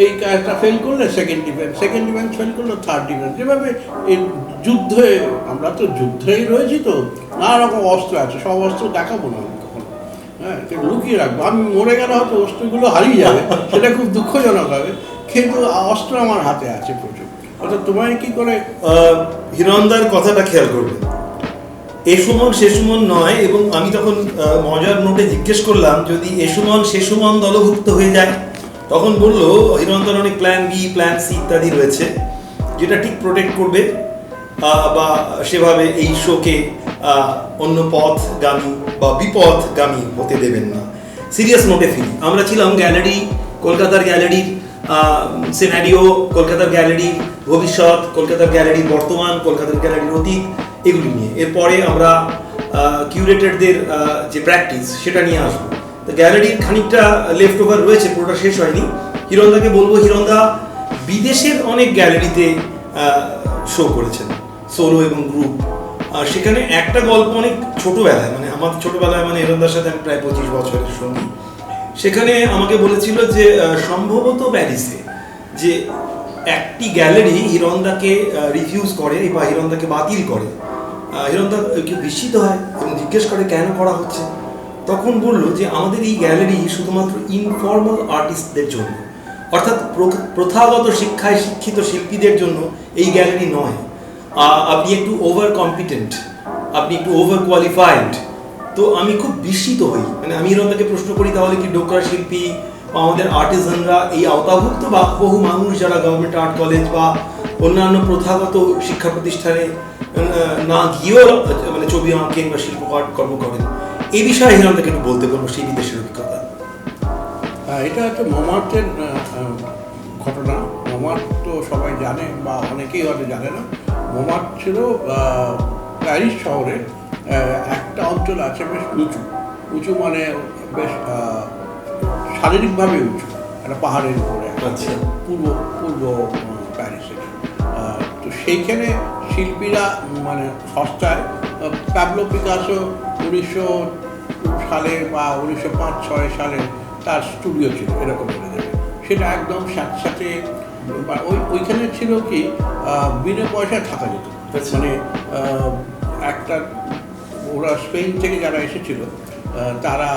এই কাজটা ফেল করলে সেকেন্ড ডিফেন্স ফেল করলে থার্ড ডিফেন্স, যেভাবে এই যুদ্ধে, আমরা তো যুদ্ধেই রয়েছি, তো নানা রকম অস্ত্র আছে, সব অস্ত্র দেখাবো না আমি কখনো, হ্যাঁ, লুকিয়ে রাখবো। আমি মরে গেলে হয়তো অস্ত্রগুলো হারিয়ে যাবে, সেটা খুব দুঃখজনক হবে, কিন্তু অস্ত্র আমার হাতে আছে প্রচুর। অর্থাৎ তোমায় কি করে হিরণদার কথাটা খেয়াল করবেন, এ সুমন সে সুমন নয়। এবং আমি তখন মজার নোটে জিজ্ঞেস করলাম, যদি এ সুমন সে সুমন দলভুক্ত হয়ে যায়, তখন বললো হিরণদার অনেক প্ল্যান বি, প্ল্যান সি ইত্যাদি রয়েছে, যেটা ঠিক প্রোটেক্ট করবে বা সেভাবে এই শোকে অন্য পথগামী বা বিপথগামী হতে দেবেন না। সিরিয়াস নোটে ফিরি। আমরা ছিলাম গ্যালারি, কলকাতার গ্যালারির সিনারিও, কলকাতার গ্যালারির ভবিষ্যৎ, কলকাতার গ্যালারির বর্তমান, কলকাতার গ্যালারির অতীত, এগুলি নিয়ে। এরপরে আমরা কিউরেটরদের যে প্র্যাকটিস, সেটা নিয়ে আসবো। তো গ্যালারির খানিকটা লেফট ওভার রয়েছে, পুরোটা শেষ হয়নি। হিরণদাকে বলবো, হিরণদা বিদেশের অনেক গ্যালারিতে শো করেছেন, সোলো এবং গ্রুপ। সেখানে একটা গল্প অনেক ছোটোবেলায়, মানে আমার ছোটোবেলায়, মানে হিরণদার সাথে আমি প্রায় 25 বছরের সঙ্গী, সেখানে আমাকে বলেছিল যে সম্ভবত প্যারিসে যে একটি গ্যালারি হিরণদাকে রিফিউজ করে বা হিরণদাকে বাতিল করে। হিরণদা কেউ বিস্মিত হয় এবং জিজ্ঞেস করে কেন করা হচ্ছে। তখন বললো যে আমাদের এই গ্যালারি শুধুমাত্র ইনফর্মাল আর্টিস্টদের জন্য, অর্থাৎ প্রথাগত শিক্ষায় শিক্ষিত শিল্পীদের জন্য এই গ্যালারি নয়। আপনি একটু ওভার কম্পিটেন্ট, আপনি একটু ওভার কোয়ালিফাইড। তো আমি খুব বিস্মিত হই, মানে আমি হিরণদাকে প্রশ্ন করি, তাহলে কি ডোকরা শিল্পী বা আমাদের আর্টিজানরা এই আওতাভুক্ত, বা বহু মানুষ যারা গভর্নমেন্ট আর্ট কলেজ বা অন্যান্য প্রথাগত শিক্ষা প্রতিষ্ঠানে না গিয়েও মানে ছবি আঁকেন বা শিল্পকর্ম করেন, এই বিষয়ে হিরণদাকে একটু বলতে বলবো, সেই বিদেশের অভিজ্ঞতা। এটা হচ্ছে মোমার্টের ঘটনা। মোমার্ট তো সবাই জানে বা অনেকেই হয়তো জানে না। মোমার্ট ছিল প্যারিস শহরের একটা অঞ্চল আছে বেশ উঁচু, উঁচু মানে বেশ শারীরিকভাবে উঁচু, একটা পাহাড়ের উপরে, আচ্ছা, পূর্ব প্যারিসে। তো সেইখানে শিল্পীরা মানে সস্তায়, প্যাবলো পিকাসো 1900 সালে বা 1905-06 সালে তার স্টুডিও ছিল, এরকম বলে দেবে। সেটা একদম সাথে ওইখানে ছিল কি বিনা পয়সায় থাকা যেত। মানে একটা, ওরা স্পেন থেকে যারা এসেছিল তারা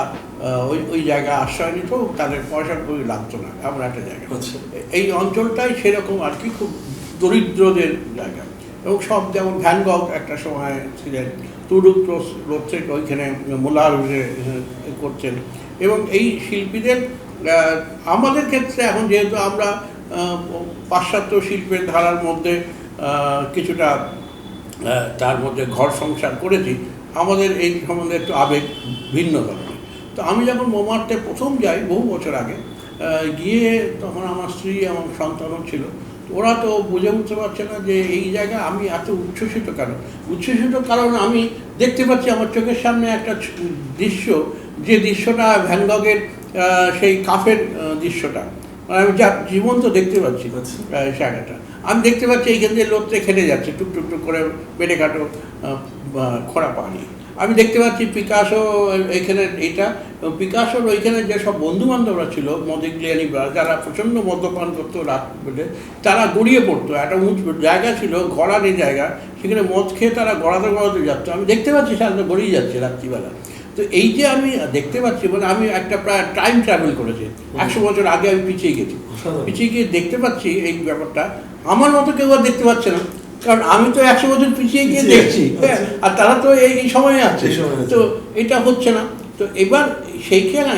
ওই জায়গায় আশ্রয় নিত, তাদের পয়সার বই লাগতো না, এমন একটা জায়গা। এই অঞ্চলটাই সেরকম আর কি, খুব দরিদ্রদের জায়গা। এবং সব, যেমন ভ্যান গগ একটা সময় ছিলেন, তুডুক লোত্রেক ওইখানে মোলার করছেন। এবং এই শিল্পীদের, আমাদের ক্ষেত্রে এখন যেহেতু আমরা পাশ্চাত্য শিল্পের ধারার মধ্যে কিছুটা তার মধ্যে ঘর সংসার করেছি, আমাদের এই সম্বন্ধে একটু আবেগ ভিন্ন ধরনের। তো আমি যখন মোমার্টে প্রথম যাই বহু বছর আগে, গিয়ে তখন আমার স্ত্রী এবং সন্তানও ছিল। ওরা তো বুঝে উঠতে পারছে না যে এই জায়গায় আমি এত উচ্ছ্বসিত কেন। উচ্ছ্বসিত কারণ আমি দেখতে পাচ্ছি আমার চোখের সামনে একটা দৃশ্য, যে দৃশ্যটা ভ্যান গগের সেই কাফের দৃশ্যটা, মানে আমি যা জীবন্ত দেখতে পাচ্ছি জায়গাটা। আমি দেখতে পাচ্ছি এইখান দিয়ে লোকতে খেলে যাচ্ছে টুক করে বেড়ে কাটো খোঁড়া পানি। আমি দেখতে পাচ্ছি পিকাসো এইখানে, এইটা পিকাসোর ওইখানে যেসব বন্ধুবান্ধবরা ছিল মদিগ্লিয়ানি, যারা প্রচণ্ড মদ্যপান করতো রাত বেলে, তারা গড়িয়ে পড়তো। একটা উঁচু জায়গা ছিল, গড়ানি জায়গা, সেখানে মদ খেয়ে তারা গড়াতে যেত। আমি দেখতে পাচ্ছি সাধারণত গড়িয়ে যাচ্ছে রাত্রিবেলা। তো এই যে আমি দেখতে পাচ্ছি, মানে আমি একটা প্রায় টাইম ট্রাভেল করেছি, 100 বছর আগে আমি পিছিয়ে গেছি, পিছিয়ে গিয়ে দেখতে পাচ্ছি এই ব্যাপারটা। আমার মতো কেউ আর দেখতে পাচ্ছে না, কারণ আমি তো 100 বছর পিছিয়ে গিয়ে দেখছি, হ্যাঁ, আর তারা তো এই সময়ে আছে, তো এটা হচ্ছে না। তো এবার সেইখানে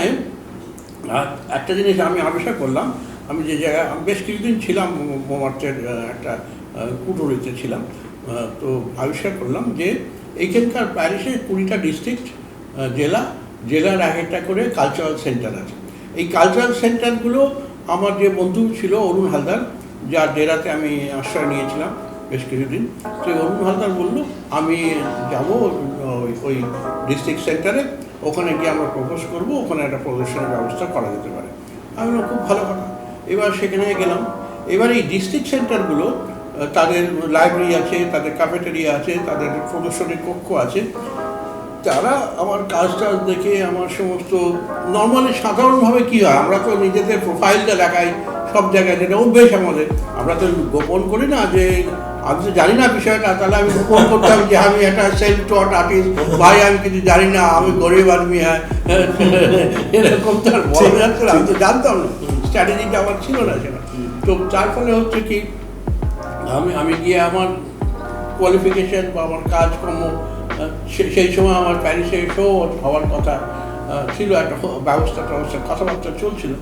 একটা জিনিস আমি আবিষ্কার করলাম, আমি যে জায়গায় বেশ কিছুদিন ছিলাম, মোমার্চের একটা কুটুরিতে ছিলাম, তো আবিষ্কার করলাম যে এইখানকার প্যারিসের 20টা ডিস্ট্রিক্ট, জেলার এক একটা করে কালচারাল সেন্টার আছে। এই কালচারাল সেন্টারগুলো আমার যে বন্ধু ছিল অরুণ হালদার, যার ডেরাতে আমি আশ্রয় নিয়েছিলাম বেশ কিছুদিন, সেই অরুণ হালদার বললো আমি যাবো ওই ডিস্ট্রিক্ট সেন্টারে, ওখানে গিয়ে আমরা প্রপোজ করবো, ওখানে একটা প্রদর্শনের ব্যবস্থা করা যেতে পারে। আমি বললাম খুব ভালো কথা। এবার সেখানে গেলাম। এবার এই ডিস্ট্রিক্ট সেন্টারগুলো তাদের লাইব্রেরি আছে, তাদের ক্যাফেটেরিয়া আছে, তাদের প্রদর্শনী কক্ষ আছে। তারা আমার কাজটা দেখে আমার সমস্ত নর্মালি সাধারণভাবে কী হয়, আমরা তো নিজেদের প্রোফাইলটা দেখাই সব জায়গায়, যেটা অভ্যেস আমাদের, আমরা তো গোপন করি না যে আমি তো জানি না বিষয়টা, তাহলে আমি গোপন করতাম যে আমি একটা সেলফ টট আর্টিস্ট, ভাই আমি কিছু জানি না, আমি গরিব আদমি, হ্যাঁ, এরকম তো আর বলা যাচ্ছে না, আমি তো জানতাম না, স্ট্র্যাটেজিটা আমার ছিল না সেটা। তো তার ফলে হচ্ছে কি, আমি গিয়ে আমার কোয়ালিফিকেশন বা আমার কাজকর্ম, সেই সময় আমার প্যারিসে শো হওয়ার কথা ছিল, একটা ব্যবস্থা কথাবার্তা চলছিল,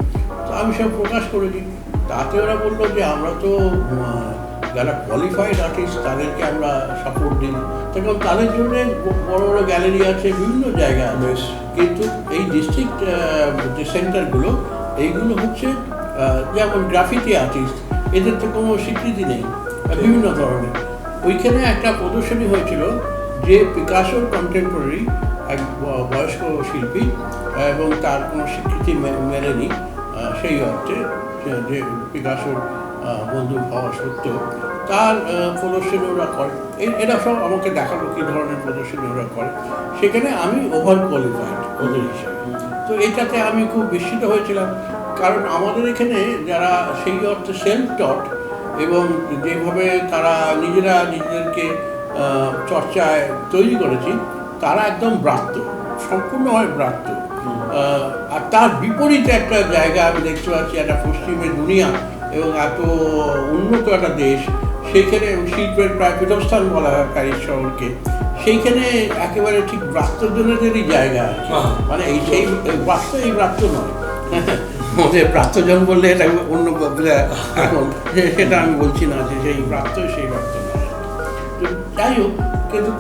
তো আমি সব প্রকাশ করেছি। তাতে ওরা বললো যে আমরা তো যারা কোয়ালিফাইড আর্টিস্ট তাদেরকে আমরা সাপোর্ট দিই, তখন তাদের জন্য বড় বড় গ্যালারি আছে, বিভিন্ন জায়গায় আছে, কিন্তু এই ডিস্ট্রিক্ট যে সেন্টারগুলো, এইগুলো হচ্ছে যেমন গ্রাফিতি আর্টিস্ট, এদের তো কোনো স্বীকৃতি নেই বিভিন্ন ধরনের। ওইখানে একটা প্রদর্শনী হয়েছিল যে পিকাসোর কন্টেম্পোরারি এক বয়স্ক শিল্পী, এবং তার কোনো স্বীকৃতি মেলেনি সেই অর্থে, যে পিকাসোর বন্ধু হওয়া সত্ত্বেও তার প্রদর্শনী ওরা করে। এরা সব আমাকে দেখালো কী ধরনের প্রদর্শনী ওরা করে, সেখানে আমি ওভার কোয়ালিফাইড ওদের হিসেবে। তো এটাতে আমি খুব বিস্মিত হয়েছিলাম, কারণ আমাদের এখানে যারা সেই অর্থে সেলফ টট এবং যেভাবে তারা নিজেরা নিজেদেরকে চর্চায় তৈরি করেছি, তারা একদম ব্রাত্য, সম্পূর্ণভাবে ব্রাত্য। আর তার বিপরীতে একটা জায়গা আমি দেখতে পাচ্ছি, একটা পশ্চিমের দুনিয়া এবং এত উন্নত একটা দেশ, সেইখানে শিল্পের প্রায় পীঠস্থান বলা হয় প্যারিস শহরকে, সেইখানে একেবারে ঠিক ব্রাত্যজনেরই জায়গা আছে, মানে সেই ব্রাত্য নয়, আমাদের প্রাত্যজন বললে এটা অন্য এখন সেটা আমি বলছি না যে সেই প্রাত্য নয়। যাই হোক, কিন্তু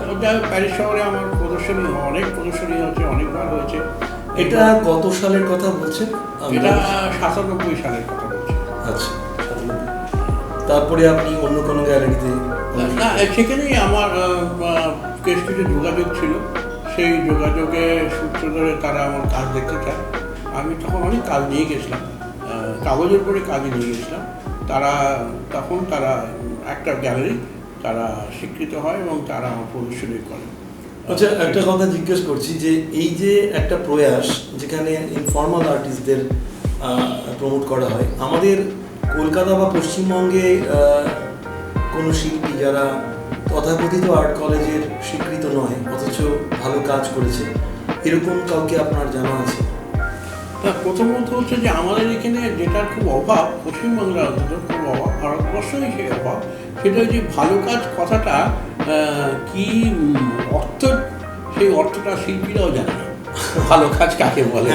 প্যারিস শহরে আমার অনেক প্রদর্শনী হচ্ছে, অনেকবার হয়েছে। এটা কত সালের কথা বলছেন? এটা 97 সালের কথা বলছি। আচ্ছা, তারপরে আপনি অন্য কোনো গ্যালারিতে? না, সেখানেই আমার বেশ কিছু যোগাযোগ ছিল, সেই যোগাযোগের সূত্র ধরে তারা আমার কাজ দেখতে চায়। আমি তখন অনেক কাজ নিয়ে গেছিলাম, কাগজের পরে কাজে নিয়ে গেছিলাম। তখন তারা একটা গ্যালারি তারা স্বীকৃত হয় এবং তারা আমার প্রদর্শনী করে। আচ্ছা, একটা কথা জিজ্ঞেস করছি যে এই যে একটা প্রয়াস যেখানে ইনফর্মাল আর্টিস্টদের প্রমোট করা হয়, আমাদের কলকাতা বা পশ্চিমবঙ্গে কোনো শিল্পী যারা তথাকথিত আর্ট কলেজের স্বীকৃত নয় অথচ ভালো কাজ করেছে, এরকম কাউকে আপনার জানা আছে? প্রথমত হচ্ছে যে আমাদের এখানে যেটার খুব অভাব, পশ্চিমবাংলার অন্তত খুব অভাব, ভারতবর্ষেই সেই অভাব, সেটা হচ্ছে ভালো কাজ কথাটা কি অর্থ, সেই অর্থটা শিল্পীরাও জানে না, ভালো কাজ কাকে বলে।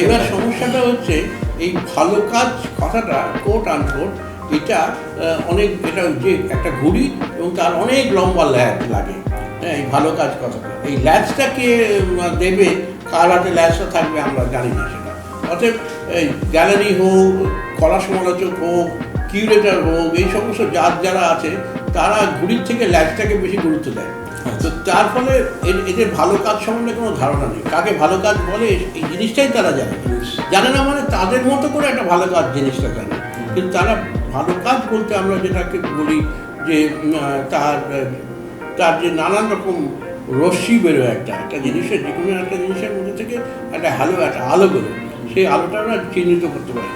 এবার সমস্যাটা হচ্ছে এই ভালো কাজ কথাটা কোট আনকোট, এটা অনেক, এটা যে একটা ঘুড়ি এবং তার অনেক লম্বা ল্যাচ লাগে, হ্যাঁ, এই ভালো কাজ কথাটা, এই ল্যাচটাকে দেবে, কার হাতে ল্যাচটা থাকবে আমরা জানি না সেটা। অতএব এই গ্যালারি হোক, কলা সমালোচক হোক, কিউরেটার হোক, এই সমস্ত যারা আছে তারা ঘুড়ির থেকে ল্যাচটাকে বেশি গুরুত্ব দেয়। তো তার ফলে এদের ভালো কাজ সম্বন্ধে কোনো ধারণা নেই, কাকে ভালো কাজ বলে এই জিনিসটাই তারা জানে না, মানে তাদের মতো করে একটা ভালো কাজ জিনিসটা জানে, কিন্তু তারা ভালো কাজ বলতে আমরা যেটাকে বলি যে তার যে নানান রকম রশ্মি বেরোয় একটা জিনিসের, যে কোনো একটা জিনিসের মধ্যে থেকে একটা আলো বেরোয়, সেই আলোটা আমরা চিহ্নিত করতে পারি,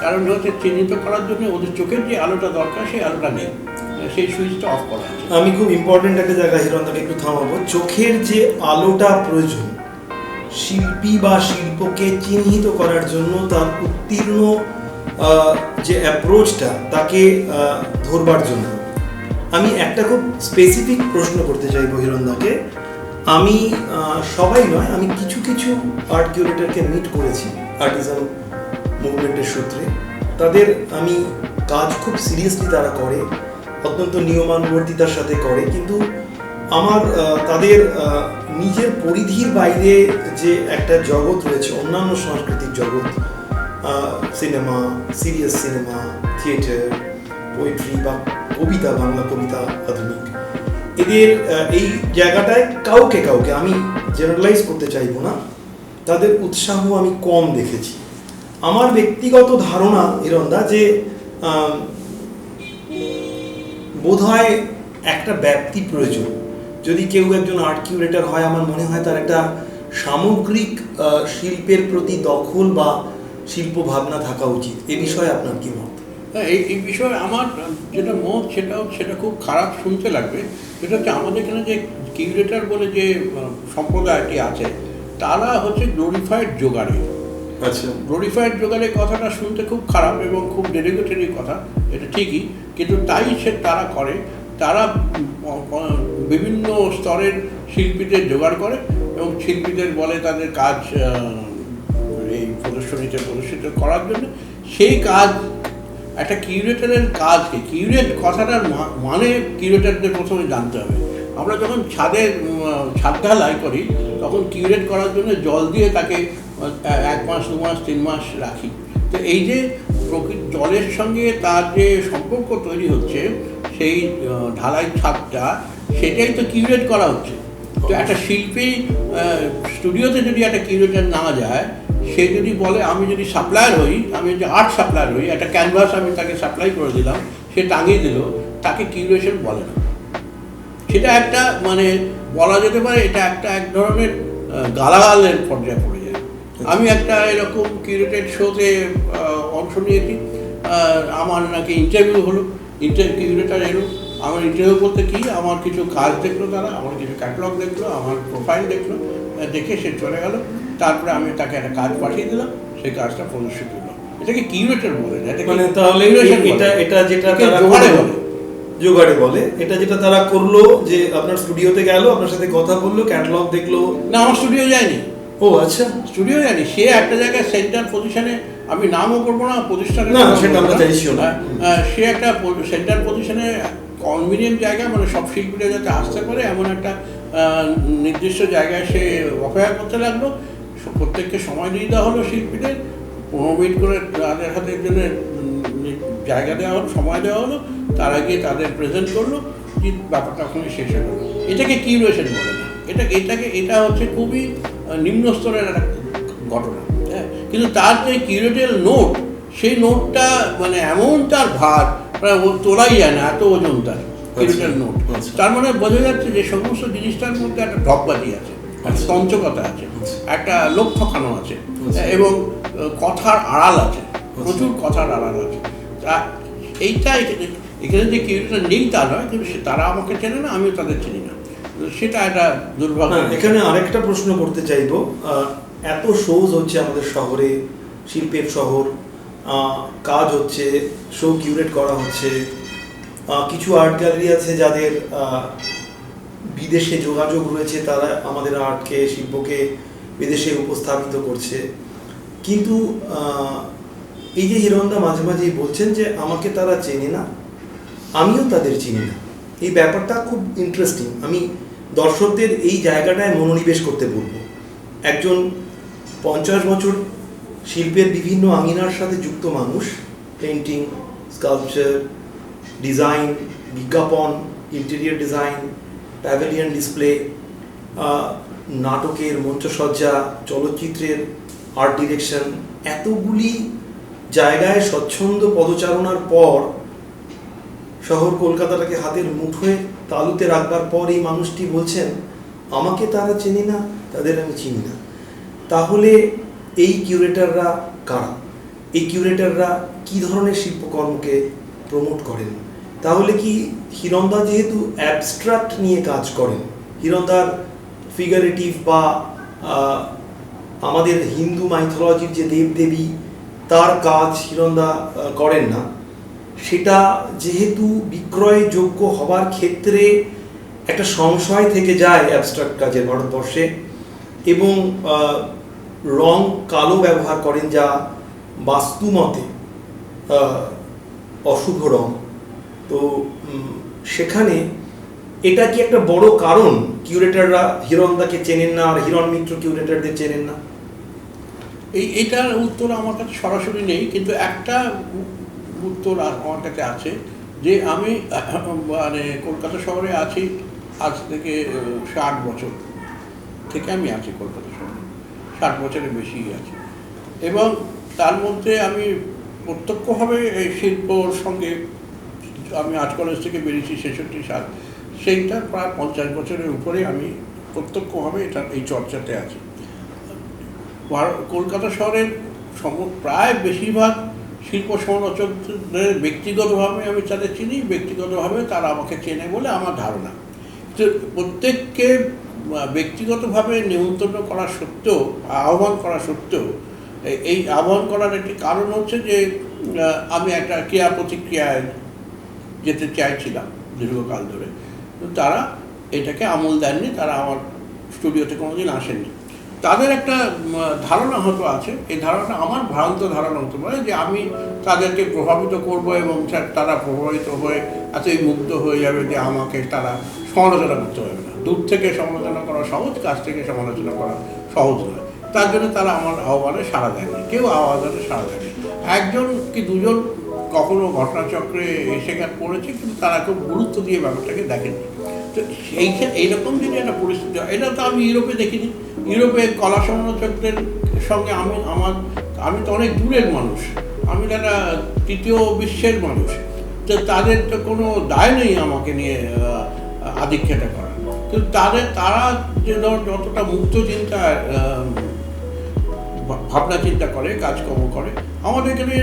কারণ হচ্ছে চিহ্নিত করার জন্য ওদের চোখের যে আলোটা দরকার সেই আলোটা নেই। সেই সুইচটা অফ করা আছে। আমি খুব ইম্পর্টেন্ট একটা জায়গা হিরণদাকে একটু থামাবো। চোখের যে আলোটা প্রয়োজন শিল্পী বা শিল্পকে চিহ্নিত করার জন্য, তার উত্তীর্ণ যে অ্যাপ্রোচটা তাকে ধরবার জন্য, আমি একটা খুব স্পেসিফিক প্রশ্ন করতে চাইবো হিরণদাকে। আমি সবাই নয়, আমি কিছু কিছু আর্ট কিউরেটরকে মিট করেছি আর্টিজান মুভমেন্টের সূত্রে। তাদের আমি কাজ খুব সিরিয়াসলি তারা করে, অত্যন্ত নিয়মানুবর্তিতার সাথে করে, কিন্তু আমার তাদের নিজের পরিধির বাইরে যে একটা জগৎ রয়েছে, অন্যান্য সাংস্কৃতিক জগৎ, cinema, serious cinema, theatre, poetry বা কবিতা, বাংলা কবিতা, আধুনিক, এদের এই জায়গাটায় কাউকে কাউকে আমি জেনারেলাইজ করতে চাইবো না, তাদের উৎসাহ আমি কম দেখেছি। আমার ব্যক্তিগত ধারণা হিরণদা যে বোধহয় একটা ব্যাপ্তি প্রয়োজন। যদি কেউ একজন আর্ট কিউরেটর হয়, আমার মনে হয় তার একটা সামগ্রিক শিল্পের প্রতি দখল বা শিল্প ভাবনা থাকা উচিত। এ বিষয়ে আপনার কি মত? এই বিষয়ে আমার যেটা মত সেটা খুব খারাপ শুনতে লাগবে। সেটা হচ্ছে আমাদের এখানে যে কিউরেটর বলে যে সম্প্রদায়টি আছে, তারা হচ্ছে গ্লোরিফাইড জোগাড়ে। আচ্ছা, গ্লোরিফাইড জোগাড়ের কথাটা শুনতে খুব খারাপ এবং খুব ডেরিভেটিভ কথা, এটা ঠিকই, কিন্তু তাই তারা করে। তারা বিভিন্ন স্তরের শিল্পীদের জোগাড় করে এবং শিল্পীদের বলে তাদের কাজ এই প্রদর্শিত করার জন্য। সেই কাজ একটা কিউরেটরের কাজকে, কিউরেট কথাটার মানে কিউরেটরদের প্রথমে জানতে হবে। আমরা যখন ছাদ ঢালাই করি, তখন কিউরেট করার জন্য জল দিয়ে তাকে 1 মাস 2 মাস 3 মাস রাখি। তো এই যে জলের সঙ্গে তার যে সম্পর্ক তৈরি হচ্ছে, সেই ঢালাই ছাদটা, সেটাই তো কিউরেট করা হচ্ছে। তো একটা শিল্পী স্টুডিওতে যদি একটা কিউরেটর না যায়, সে যদি বলে আমি যদি সাপ্লায়ার হই, আমি যদি আর্ট সাপ্লায়ার হই, একটা ক্যানভাস আমি তাকে সাপ্লাই করে দিলাম, সে টাঙিয়ে দিল, তাকে কিউরেশন বলে না। সেটা একটা মানে বলা যেতে পারে এটা এক ধরনের গালাগালের পর্যায়ে পড়ে যায়। আমি একটা এরকম কিউরেটেড শোতে অংশ নিয়েছি। আমার নাকি ইন্টারভিউ হলো, কিউরেটর এলো, আমার ইন্টারভিউ করতে কি, আমার কিছু কাজ দেখলো, তারা আমার কিছু ক্যাটালগ দেখলো, আমার প্রোফাইল দেখলো, দেখে সে চলে গেল। তারপরে আমি তাকে একটা কাজ পাঠিয়ে দিলাম, সেই কাজটা প্রদর্শিত হলো। এটাকে কিউরেটর বলে না, মানে তাহলে এটা যেটা তারা জোগাড়ে বলে, এটা যেটা তারা করলো যে আপনার স্টুডিওতে গেল, আপনার সাথে কথা বললো, ক্যাটালগ দেখলো। না, আমার স্টুডিও যায়নি। ও আচ্ছা, স্টুডিও যায়নি, সে একটা জায়গায় সেন্টার পজিশনে, আমি নামও করবো না, প্রতিষ্ঠানে না, সেটা আমরা চাইছিও না। সে একটা সেন্টার পজিশনে কনভিনিয়েন্ট জায়গা, মানে সব শিল্পীরা যাতে আসতে পারে এমন একটা নির্দিষ্ট জায়গায় সে অপেক্ষা করতে লাগলো। প্রত্যেককে সময় দিয়ে দেওয়া হলো, শিল্পীদের 15 মিনিট করে তাদের হাতের জন্য জায়গা দেওয়া হলো, সময় দেওয়া হলো, তারা গিয়ে তাদের প্রেজেন্ট করলো, কি ব্যাপারটা ওখানে শেষ হয়ে গেলো। এটাকে কিউরেশন বলে না, এটা হচ্ছে খুবই নিম্ন স্তরের একটা ঘটনা। হ্যাঁ, কিন্তু তার যে কিউরেটের নোট, সেই নোটটা মানে এমন তার ভার, প্রায় তোলাই যায় না, এত ওজন তার কিউরেটের নোট। তার মানে বোঝা যাচ্ছে যে সমস্ত জিনিসটার মধ্যে একটা ঢপবাজি আছে, একটা তঞ্চকতা আছে, একটা লোক ঠকানো আছে, এবং কথার আড়াল আছে, প্রচুর কথার আড়াল আছে। এইটা এখানে যে কিউরেটর নেই তা নয়, কিন্তু তারা আমাকে চেনে না, আমিও তাদের চিনি না, সেটা একটা দুর্ভাগ্য। এখানে আরেকটা প্রশ্ন করতে চাইবো, এত শোজ হচ্ছে আমাদের শহরে, শিল্পের শহর, কাজ হচ্ছে, শো কিউরেট করা হচ্ছে, কিছু আর্ট গ্যালারি আছে যাদের বিদেশে যোগাযোগ রয়েছে, তারা আমাদের আর্টকে, শিল্পকে বিদেশে উপস্থাপিত করছে। কিন্তু এই যে হিরণদা মাঝে মাঝেই বলছেন যে আমাকে তারা চেনে না, আমিও তাদের চিনি না, এই ব্যাপারটা খুব ইন্টারেস্টিং। আমি দর্শকদের এই জায়গাটায় মনোনিবেশ করতে বলবো। একজন 50 বছর শিল্পের বিভিন্ন আঙিনার সাথে যুক্ত মানুষ, পেন্টিং, স্কাল্পচার, ডিজাইন, বিজ্ঞাপন, ইন্টেরিয়র ডিজাইন, প্যাভিলিয়ন ডিসপ্লে, নাটকের মঞ্চসজ্জা, চলচ্চিত্রের আর্ট ডিরেকশন, এতগুলি জায়গায় স্বচ্ছন্দ পদচারণার পর, শহর কলকাতাটাকে হাতের মুঠোয় তালুতে রাখবার পর এই মানুষটি বলছেন আমাকে তারা চেনে না, তাদের আমি চিনি না। তাহলে এই কিউরেটররা কারা? এই কিউরেটররা কী ধরনের শিল্পকর্মকে প্রমোট করেন? তাহলে কি হিরণদা যেহেতু অ্যাবস্ট্রাক্ট নিয়ে কাজ করেন, হিরণদার ফিগারেটিভ বা আমাদের হিন্দু মাইথোলজির যে দেবদেবী তার কাজ হিরণদা করেন না, সেটা যেহেতু বিক্রয়যোগ্য হবার ক্ষেত্রে একটা সংশয় থেকে যায় অ্যাবস্ট্রাক্ট কাজের ভারতবর্ষে, এবং রং কালো ব্যবহার করেন যা বাস্তুমতে অশুভ রং। তো সেখানে এটা কি একটা বড় কারণ কিউরেটররা হিরণদাকে চেনেন না আর হিরণ মিত্র কিউরেটরদের চেনেন না? এটার উত্তর আমার কাছে সরাসরি নেই, কিন্তু একটা উত্তর আমার কাছে আছে যে আমি মানে কলকাতা শহরে আছি আজ থেকে 60 বছর থেকে আমি আছি কলকাতা শহরে, 60 বছরের বেশি আছি, এবং তার মধ্যে আমি প্রত্যক্ষভাবে এই শিল্পর সঙ্গে আমি আর্ট কলেজ থেকে বেরিয়েছি 66 সাল, সেইটা প্রায় 50 বছরের উপরে আমি প্রত্যক্ষভাবে এই চর্চাতে আছি। কলকাতা শহরের প্রায় বেশিরভাগ শিল্প সমালোচকদের ব্যক্তিগতভাবে আমি তাদের চিনি, ব্যক্তিগতভাবে তারা আমাকে চেনে বলে আমার ধারণা। তো প্রত্যেককে ব্যক্তিগতভাবে নিমন্ত্রণ করা সত্ত্বেও, আহ্বান করা সত্ত্বেও, এই আহ্বান করার একটি কারণ হচ্ছে যে আমি একটা ক্রিয়া প্রতিক্রিয়ায় যেতে চাইছিলাম দীর্ঘকাল ধরে, তারা এটাকে আমল দেননি, তারা আমার স্টুডিওতে কোনোদিন আসেননি। তাদের একটা ধারণা হয়তো আছে, এই ধারণা আমার ভ্রান্ত ধারণা হতে পারে যে আমি তাদেরকে প্রভাবিত করব এবং তারা প্রভাবিত হয়ে এতই মুগ্ধ হয়ে যাবে যে আমাকে তারা সমালোচনা করতে হবে না। দূর থেকে সমালোচনা করা সহজ, কাছ থেকে সমালোচনা করা সহজ নয়। তার জন্য তারা আমার আহ্বানে সাড়া দেয়নি, কেউ আহ্বানে সাড়া দেয়নি। একজন কি দুজন কখনো ঘটনাচক্রে এসে পড়েছে, কিন্তু তারা খুব গুরুত্ব দিয়ে ব্যাপারটাকে দেখেনি। তো এইরকম যদি একটা পরিস্থিতি হয়, এটা তো আমি ইউরোপে দেখিনি। ইউরোপে কলা সমালোচকদের সঙ্গে আমি তো অনেক দূরের মানুষ, আমি একটা তৃতীয় বিশ্বের মানুষ, তো তাদের তো কোনো দায় নেই আমাকে নিয়ে আধিক্ষেপটা করা। কিন্তু তারা যে যতটা মুক্ত চিন্তা ভাবনা চিন্তা করে, কাজকর্ম করে, আমাদের এখানে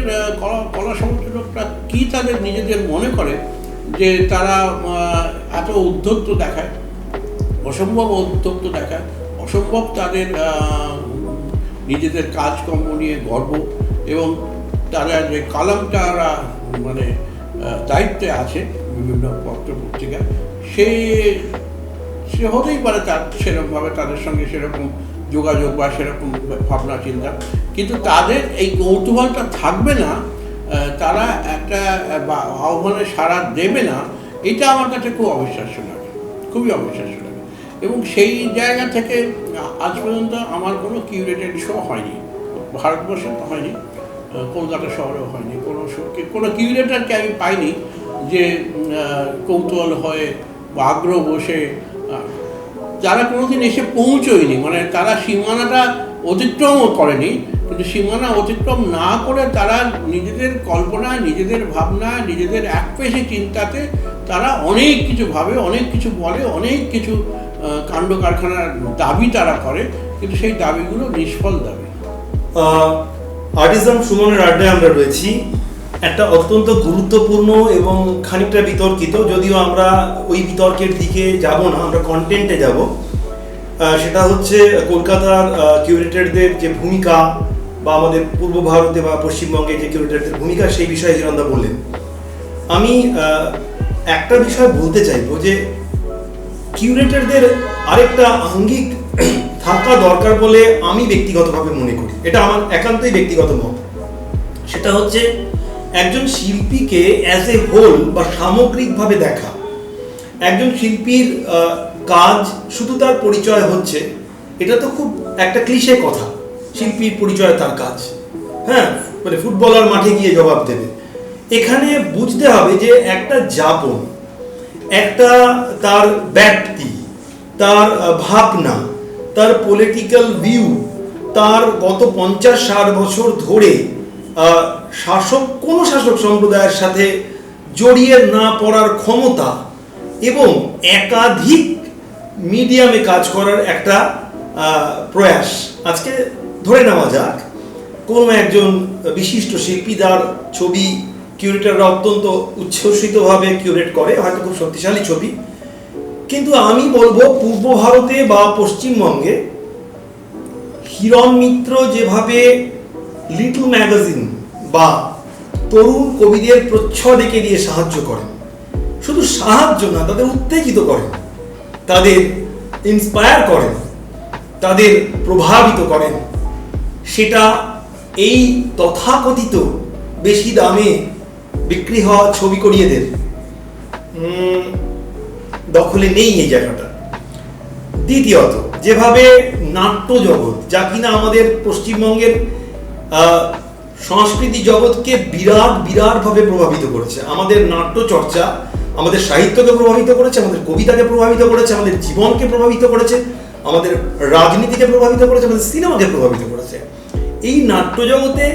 কলা সমালোচকরা কি তাদের নিজেদের মনে করে যে তারা এত উদ্ধত্ত দেখায়, অসম্ভব উদ্ধত্ত দেখায়, অসম্ভব তাদের নিজেদের কাজকর্ম নিয়ে গর্ব, এবং তারা যে কালামটা মানে দায়িত্বে আছে বিভিন্ন পত্র পত্রিকায়, সে হতেই পারে তার সেরকমভাবে তাদের সঙ্গে সেরকম যোগাযোগ বা সেরকম ভাবনা চিন্তা, কিন্তু তাদের এই কৌতূহলটা থাকবে না, তারা একটা আহ্বানে সাড়া দেবে না, এটা আমার কাছে খুব অবিশ্বাস্য লাগে, খুবই অবিশ্বাস্য লাগে। এবং সেই জায়গা থেকে আজ পর্যন্ত আমার কোনো কিউরেটেড শো হয়নি, ভারতবর্ষে তো হয়নি, কলকাতা শহরেও হয়নি, কোনো কিউরেটারকে আমি পাইনি যে কৌতূহল হয়ে বা আগ্রহ বসে, যারা কোনোদিন এসে পৌঁছয়নি, মানে তারা সীমানাটা অতিক্রমও করেনি, কিন্তু সীমানা অতিক্রম না করে তারা নিজেদের কল্পনায়, নিজেদের ভাবনায়, নিজেদের একপেশে চিন্তাতে তারা অনেক কিছু ভাবে, অনেক কিছু বলে, অনেক কিছু কাণ্ড কারখানার দাবি তারা করে, কিন্তু সেই দাবিগুলো নিষ্ফল দাবি। আর্টিজম সুমনের আড্ডায় আমরা রয়েছি, একটা অত্যন্ত গুরুত্বপূর্ণ এবং খানিকটা বিতর্কিত, যদিও আমরা ওই বিতর্কের দিকে যাব না, আমরা কন্টেন্টে যাব। সেটা হচ্ছে কলকাতার কিউরেটরদের যে ভূমিকা বা আমাদের পূর্ব ভারতে বা পশ্চিমবঙ্গে যে কিউরেটরদের ভূমিকা, সেই বিষয়ে হিরণদা বললেন। আমি একটা বিষয় বলতে চাইবো যে কিউরেটরদের আরেকটা আঙ্গিক থাকা দরকার বলে আমি ব্যক্তিগতভাবে মনে করি, এটা আমার একান্তই ব্যক্তিগত মত। সেটা হচ্ছে একজন শিল্পীকে অ্যাজ এ হোল বা সামগ্রিকভাবে দেখা। একজন শিল্পীর কাজ শুধু তার পরিচয় হচ্ছে, এটা তো খুব একটা ক্লিশে কথা, শিল্পীর পরিচয় তার কাজ, হ্যাঁ, মানে ফুটবলার মাঠে গিয়ে জবাব দেবে। এখানে বুঝতে হবে যে একটা যাপন, একটা তার ব্যাপ্তি, তার ভাবনা, তার পলিটিক্যাল ভিউ, তার গত 50-60 বছর ধরে কোনো শাসক সম্প্রদায়ের সাথে জড়িয়ে না পড়ার ক্ষমতা এবং একাধিক মিডিয়ামে কাজ করার একটা প্রয়াস। আজকে ধরে নেওয়া যাক কোনো একজন বিশিষ্ট শিল্পী তার ছবি কিউরেটররা অত্যন্ত উচ্ছ্বসিতভাবে কিউরেট করে, হয়তো খুব শক্তিশালী ছবি। কিন্তু আমি বলবো পূর্ব ভারতে বা পশ্চিমবঙ্গে হিরণ মিত্র যেভাবে লিটল ম্যাগাজিন বা তরুণ কবিদের প্রচ্ছদ এঁকে দিয়ে সাহায্য করেন, শুধু সাহায্য না, তাদের উত্তেজিত করেন, তাদের ইন্সপায়ার করেন, তাদের প্রভাবিত করেন, সেটা এই তথাকথিত বেশি দামে বিক্রি হওয়া ছবি করিয়েদের দখলে নেই এই জায়গাটা। দ্বিতীয়ত, যেভাবে নাট্য জগৎ, যা কিনা আমাদের পশ্চিমবঙ্গের সংস্কৃতি জগৎকে বিরাটভাবে প্রভাবিত করেছে, আমাদের নাট্য চর্চা আমাদের সাহিত্যকে প্রভাবিত করেছে, আমাদের কবিতাকে প্রভাবিত করেছে, আমাদের জীবনকে প্রভাবিত করেছে, আমাদের রাজনীতিকে প্রভাবিত করেছে, আমাদের সিনেমাকে প্রভাবিত করেছে। এই নাট্য জগতে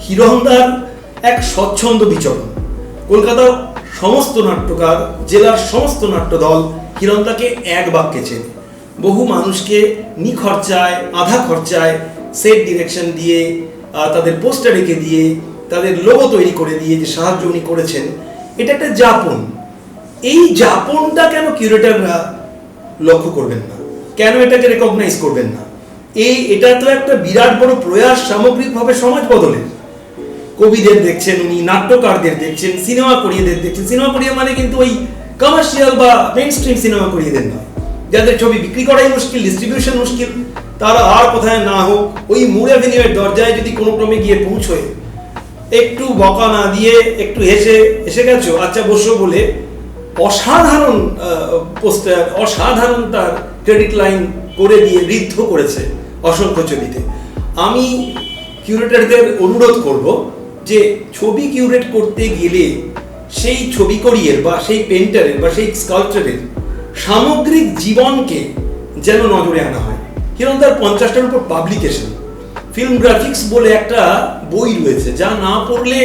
হিরণদার এক স্বচ্ছন্দ বিচরণ। কলকাতার সমস্ত নাট্যকার, জেলার সমস্ত নাট্যদল হিরণদাকে এক বাক্যে চেনে। বহু মানুষকে নিখরচায়, আধা খরচায় সেট ডিরেকশন দিয়ে, তাদের পোস্টার এঁকে দিয়ে, তাদের লোগো তৈরি করে দিয়ে যে সাহায্য উনি করেছেন, এটা একটা যাপন। এই যাপনটা কেন কিউরেটররা লক্ষ্য করবেন না? কেন এটাকে রেকগনাইজ করবেন না? এটা তো একটা বিরাট বড় প্রয়াস সামগ্রিকভাবে সমাজ বদলের। কবিদের দেখছেন উনি, নাট্যকারদের দেখছেন, সিনেমা করিয়েদের দেখছেন। সিনেমা করিয়ে মানে কিন্তু ওই কমার্শিয়াল বা মেইন স্ট্রিম সিনেমা করিয়েদের নয়, যাদের ছবি বিক্রি করাই মুশকিল, ডিস্ট্রিবিউশন মুশকিল, তারা আর কোথায় না হোক ওই মুর অ্যাভিনিউয়ের দরজায় যদি কোনো ক্রমে গিয়ে পৌঁছয়, একটু বকা না দিয়ে একটু হেসে এসে গেছো, আচ্ছা বসো বলে অসাধারণ পোস্টার, অসাধারণ তার ক্রেডিট লাইন করে দিয়ে ঋদ্ধ করেছে অসংখ্য ছবিতে। আমি কিউরেটরদের অনুরোধ করব যে ছবি কিউরেট করতে গেলে সেই ছবি করিয়ের বা সেই পেন্টারের বা সেই স্কাল্পচারের সামগ্রিক জীবনকে যেন নজরে আনা হয়। হিরণদার 50টার উপর পাবলিকেশন, ফিল্ম গ্রাফিক্স বলে একটা বই রয়েছে, যা না পড়লে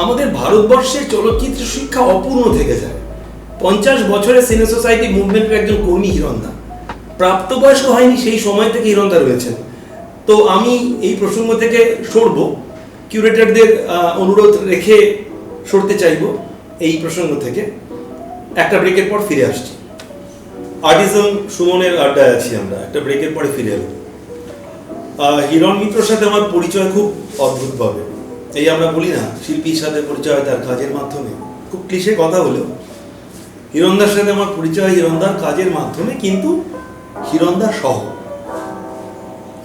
আমাদের ভারতবর্ষের চলচ্চিত্র শিক্ষা অপূর্ণ থেকে যায়। 50 বছরের সিনে সোসাইটি মুভমেন্টের একজন কর্মী হিরণদা, প্রাপ্তবয়স্ক হয়নি সেই সময় থেকে হিরণদা রয়েছেন। তো আমি এই প্রসঙ্গ থেকে সরব, কিউরেটরদের অনুরোধ রেখে সরতে চাইব এই প্রসঙ্গ থেকে। একটা ব্রেকের পর ফিরে আসছি। আর্টিজান সুমনের আড্ডায় আছি আমরা, একটা ব্রেকের পরে ফিরে এলাম। হিরণ মিত্রর সাথে আমার পরিচয় খুব অদ্ভুতভাবে। এই আমরা বলি না শিল্পীর সাথে পরিচয় তার কাজের মাধ্যমে, খুব ক্লিশে কথা হলো। হিরণদার সাথে আমার পরিচয় হিরণদার কাজের মাধ্যমে, কিন্তু হিরণদা শহর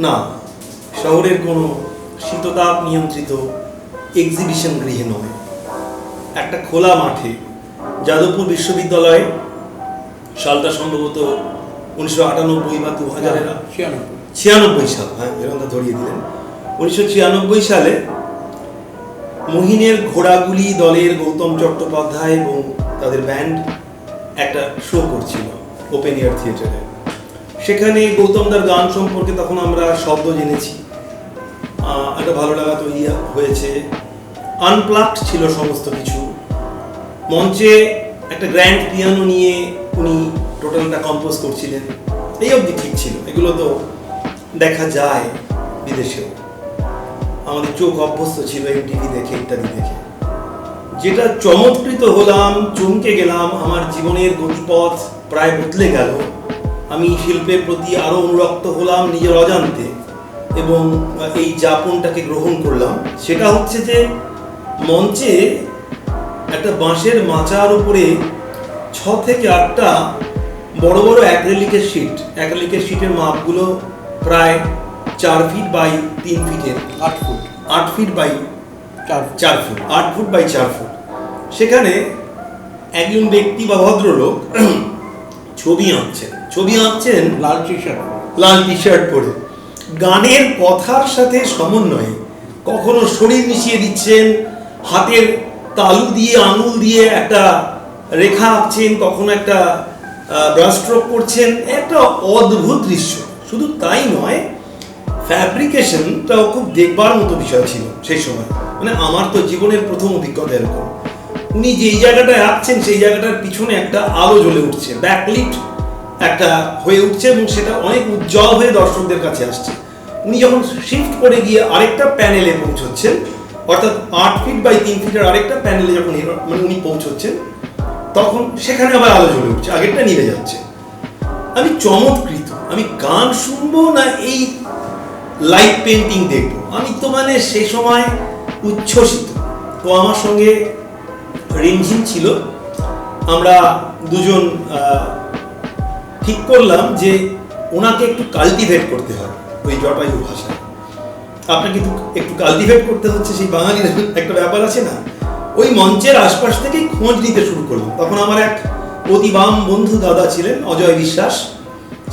না, শহরের কোনো শীততাপ নিয়ন্ত্রিত এক্সিবিশন গৃহে নয়, একটা খোলা মাঠে। যাদবপুর বিশ্ববিদ্যালয়ে, সালটা সম্ভবত 1998 বা 2096 সাল, হ্যাঁ হিরণদা ধরিয়ে দিলেন। 1996 সালে মহিনের ঘোড়াগুলি দলের গৌতম চট্টোপাধ্যায় এবং তাদের ব্যান্ড একটা শো করছিল ওপেন এয়ার থিয়েটারে। সেখানে গৌতমদার গান সম্পর্কে তখন আমরা শব্দ জেনেছি, একটা ভালো লাগা তৈরি হয়েছে। আনপ্লাগড ছিল সমস্ত কিছু। মঞ্চে একটা গ্র্যান্ড পিয়ানো নিয়ে উনি টোটালটা কম্পোজ করছিলেন। এই অবধি ঠিক ছিল, এগুলো তো দেখা যায় বিদেশেও। আমাদের চোখ অভ্যস্ত ছিল এমটিভি দেখে, ইত্যাদি দেখে। যেটা চমৎকৃত হলাম, চমকে গেলাম, আমার জীবনের গতিপথ প্রায় বদলে গেল। আমি শিল্পের প্রতি আরো অনুরক্ত হলাম নিজের অজান্তে এবং এই যাপনটাকে গ্রহণ করলাম। সেটা হচ্ছে যে মঞ্চে একটা বাঁশের মাচার উপরে 6 থেকে 8টা বড় বড় অ্যাক্রিলিকের শিট, অ্যাক্রিলিকের শিটের মাপগুলো প্রায় 4 ফিট বাই 3 ফিটের, 8 feet by 4 foot, 8 foot by 4 foot. সেখানে একজন ব্যক্তি বা ভদ্রলোক ছবি আঁকছেন লাল টি শার্ট পরে, গানের কথার সাথে সমন্বয়ে কখনো শরীর মিশিয়ে দিচ্ছেন, হাতের তালু দিয়ে আঙুল দিয়ে একটা রেখা আঁকছেন, কখনো একটা ব্রাশ স্ট্রোক করছেন। একটা অদ্ভুত দৃশ্য। শুধু তাই নয়, ফ্যাব্রিকেশনটাও খুব দেখবার মতো বিষয় ছিল সেই সময়। মানে আমার তো জীবনের প্রথম অভিজ্ঞতা এরকম। উনি যেই জায়গাটায় আঁকছেন সেই জায়গাটার পিছনে একটা আলো জ্বলে উঠছে, ব্যাকলিট একটা হয়ে উঠছে এবং সেটা অনেক উজ্জ্বল হয়ে দর্শকদের কাছে আসছে। উনি যখন শিফট করে গিয়ে আরেকটা প্যানেলে পৌঁছচ্ছেন, অর্থাৎ 8 ফিট বাই 3 ফিটের আরেকটা প্যানেলে যখন মানে উনি পৌঁছচ্ছেন, তখন সেখানে আবার আলো জ্বলে উঠছে, আগেরটা নিভে যাচ্ছে। আমি চমৎকৃত, আমি গান শুনবো না এই লাইট পেন্টিং দেখবো, আমি তো মানে সেই সময় উচ্ছ্বসিত। তো আমার সঙ্গে রিমঝিম ছিল, আমরা দুজন ঠিক করলাম যে ওনাকে একটু কাল্টিভেট করতে হবে ওই জটায়ু ভাষায়। আপনাকে একটু কাল্টিভেট করতে হচ্ছে, সেই বাঙালির একটা ব্যাপার আছে না। ওই মঞ্চের আশপাশ থেকেই খোঁজ নিতে শুরু করলাম। তখন আমার এক অতি বাম বন্ধু দাদা ছিলেন, অজয় বিশ্বাস।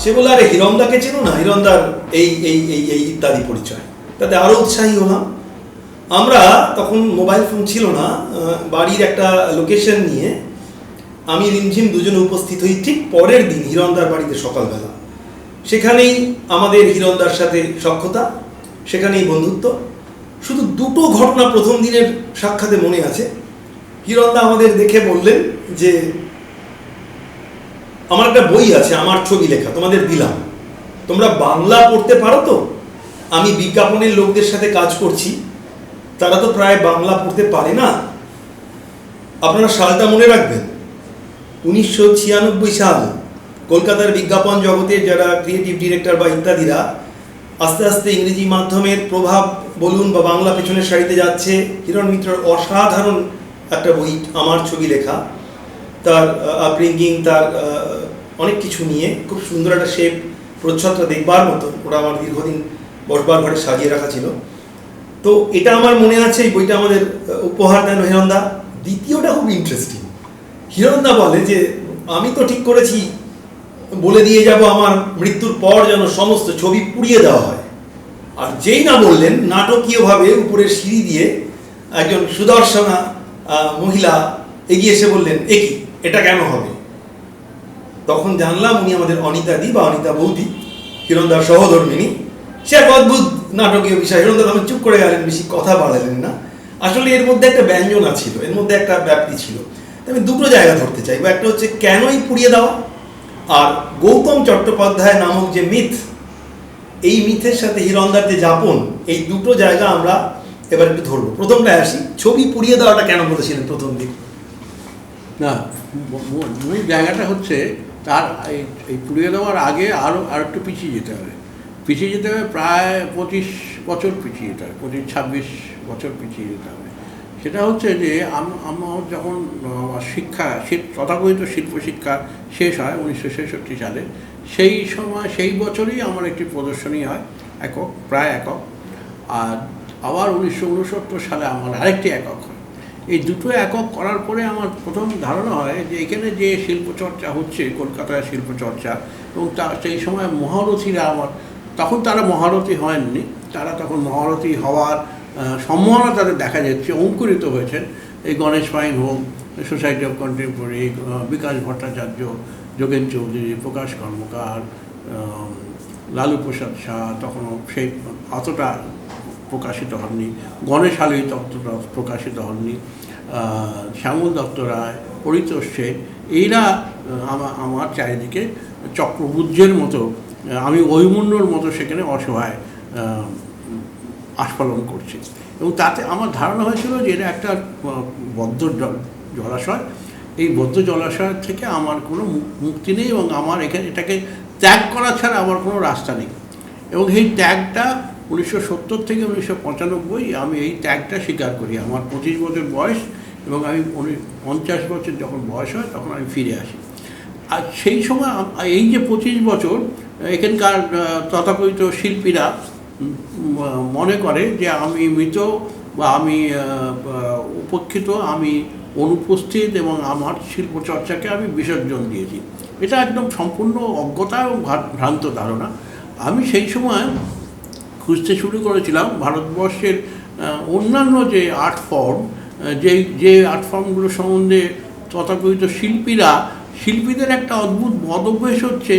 সে বলল, আরে হিরণদাকে চেনো না, হিরণদার এই এই এই এই ইত্যাদি পরিচয়। তাতে আরও উৎসাহী হলাম। আমরা তখন মোবাইল ফোন ছিল না, বাড়ির একটা লোকেশন নিয়ে আমি রিমঝিম দুজনে উপস্থিত হই ঠিক পরের দিন হিরণদার বাড়িতে সকালবেলা। সেখানেই আমাদের হিরণদার সাথে সখ্যতা, সেখানেই বন্ধুত্ব। শুধু দুটো ঘটনা প্রথম দিনের সাক্ষাতে মনে আছে। হিরণদা আমাদের দেখে বললেন যে, আমার একটা বই আছে, আমার ছবি লেখা, তোমাদের দিলাম, তোমরা বাংলা পড়তে পারো তো? আমি বিজ্ঞাপনের লোকদের সাথে কাজ করছি, তারা তো প্রায় বাংলা পড়তে পারে না। আপনারা সালটা মনে রাখবেন, 1996 সাল। কলকাতার বিজ্ঞাপন জগতের যারা ক্রিয়েটিভ ডিরেক্টর বা ইত্যাদিরা আস্তে আস্তে ইংরেজি মাধ্যমের প্রভাব বলুন বা বাংলা পেছনের সারিতে যাচ্ছে। হিরণ মিত্রর অসাধারণ একটা বই, আমার ছবি লেখা, তার আপব্রিঙ্গিং, তার অনেক কিছু নিয়ে খুব সুন্দর একটা শেপ, প্রচ্ছদটা দেখবার মতো। ওরা আমার দীর্ঘদিন বসবার ঘরে সাজিয়ে রাখা ছিল। তো এটা আমার মনে আছে, এই বইটা আমাদের উপহার দেন হিরণদা। দ্বিতীয়টা খুব ইন্টারেস্টিং। হিরণদা বলে যে, আমি তো ঠিক করেছি বলে দিয়ে যাব আমার মৃত্যুর পর যেন সমস্ত ছবি পুড়িয়ে দেওয়া হয়। আর যেই না বললেন, নাটকীয়ভাবে উপরের সিঁড়ি দিয়ে একজন সুদর্শনা মহিলা এগিয়ে এসে বললেন, একি এটা কেন হবে? তখন জানলাম উনি আমাদের অনিতা দি বা অনিতা বৌদি, হিরণদার সহধর্মিণী। সে এক অদ্ভুত নাটকীয় বিষয়। হিরণদা তখন চুপ করে গেলেন, বেশি কথা বাড়ালেন না। আসলে এর মধ্যে একটা ব্যঞ্জনা ছিল, এর মধ্যে একটা ব্যাপ্তি ছিল। আমি দুটো জায়গা ধরতে চাই। একটা হচ্ছে কেনই পুড়িয়ে দেওয়া, আর গৌতম চট্টোপাধ্যায় নামক যে মিথ, এই মিথের সাথে হিরণদার যে যাপন, এই দুটো জায়গা আমরা এবার একটু ধরবো। প্রথমটা আসি, ছবি পুড়িয়ে দেওয়াটা কেন বলেছিলেন প্রথম দিন? না, মূল জায়গাটা হচ্ছে তার এই পুড়িয়ে দেওয়ার আগে আর একটু পিছিয়ে যেতে হবে। প্রায় 25 বছর পিছিয়ে যেতে হবে, 25-26 বছর পিছিয়ে যেতে হবে। সেটা হচ্ছে যে আমার যখন শিক্ষা, তথাকথিত শিল্প শিক্ষা শেষ হয় 1966 সালে, সেই সময় সেই বছরই আমার একটি প্রদর্শনী হয়, একক, প্রায় একক। আর আবার 1969 সালে আমার আরেকটি একক হয়। এই দুটো একক করার পরে আমার প্রথম ধারণা হয় যে এখানে যে শিল্পচর্চা হচ্ছে, কলকাতায় শিল্পচর্চা, এবং সেই সময় মহারথীরা তখন তারা মহারথী হয়নি, তারা তখন মহারথী হওয়ার সম্ভাবনা তাদের দেখা যাচ্ছে, অঙ্কুরিত হয়েছেন। এই গণেশ পাইন হোক, সোসাইটি অফ কন্টেম্পোরারি, বিকাশ ভট্টাচার্য, যোগেন চৌধুরী, প্রকাশ কর্মকার, লালু প্রসাদ শাহ তখনও সেই অতটা প্রকাশিত হননি, গণেশ আলী ততটা প্রকাশিত হননি, শ্যামল দত্ত রায়, পরিতোষ সেন, এইরা আমার চারিদিকে চক্রবুজ্জের মতো, আমি ঐমুন্যর মতো সেখানে অসহায় আস্ফালন করছি। এবং তাতে আমার ধারণা হয়েছিল যে এটা একটা বদ্ধ জলাশয়। এই বদ্ধ জলাশয় থেকে আমার কোনো মুক্তি নেই, এবং আমার এটাকে ত্যাগ করা ছাড়া আমার কোনো রাস্তা নেই। এবং এই ত্যাগটা 1970 থেকে 1995 আমি এই ত্যাগটা স্বীকার করি। আমার 25 বছর বয়স, এবং আমি 50 বছর যখন বয়স হয় তখন আমি ফিরে আসি। আর সেই সময় এই যে 25 বছর, এখানকার তথাকথিত শিল্পীরা মনে করে যে আমি মৃত বা আমি উপেক্ষিত, আমি অনুপস্থিত, এবং আমার শিল্পচর্চাকে আমি বিসর্জন দিয়েছি। এটা একদম সম্পূর্ণ অজ্ঞতা এবং ভ্রান্ত ধারণা। আমি সেই সময় খুঁজতে শুরু করেছিলাম ভারতবর্ষের অন্যান্য যে আর্ট ফর্ম, যে আর্ট ফর্মগুলো সম্বন্ধে তথাকথিত শিল্পীদের একটা অদ্ভুত বদ অভ্যেস হচ্ছে।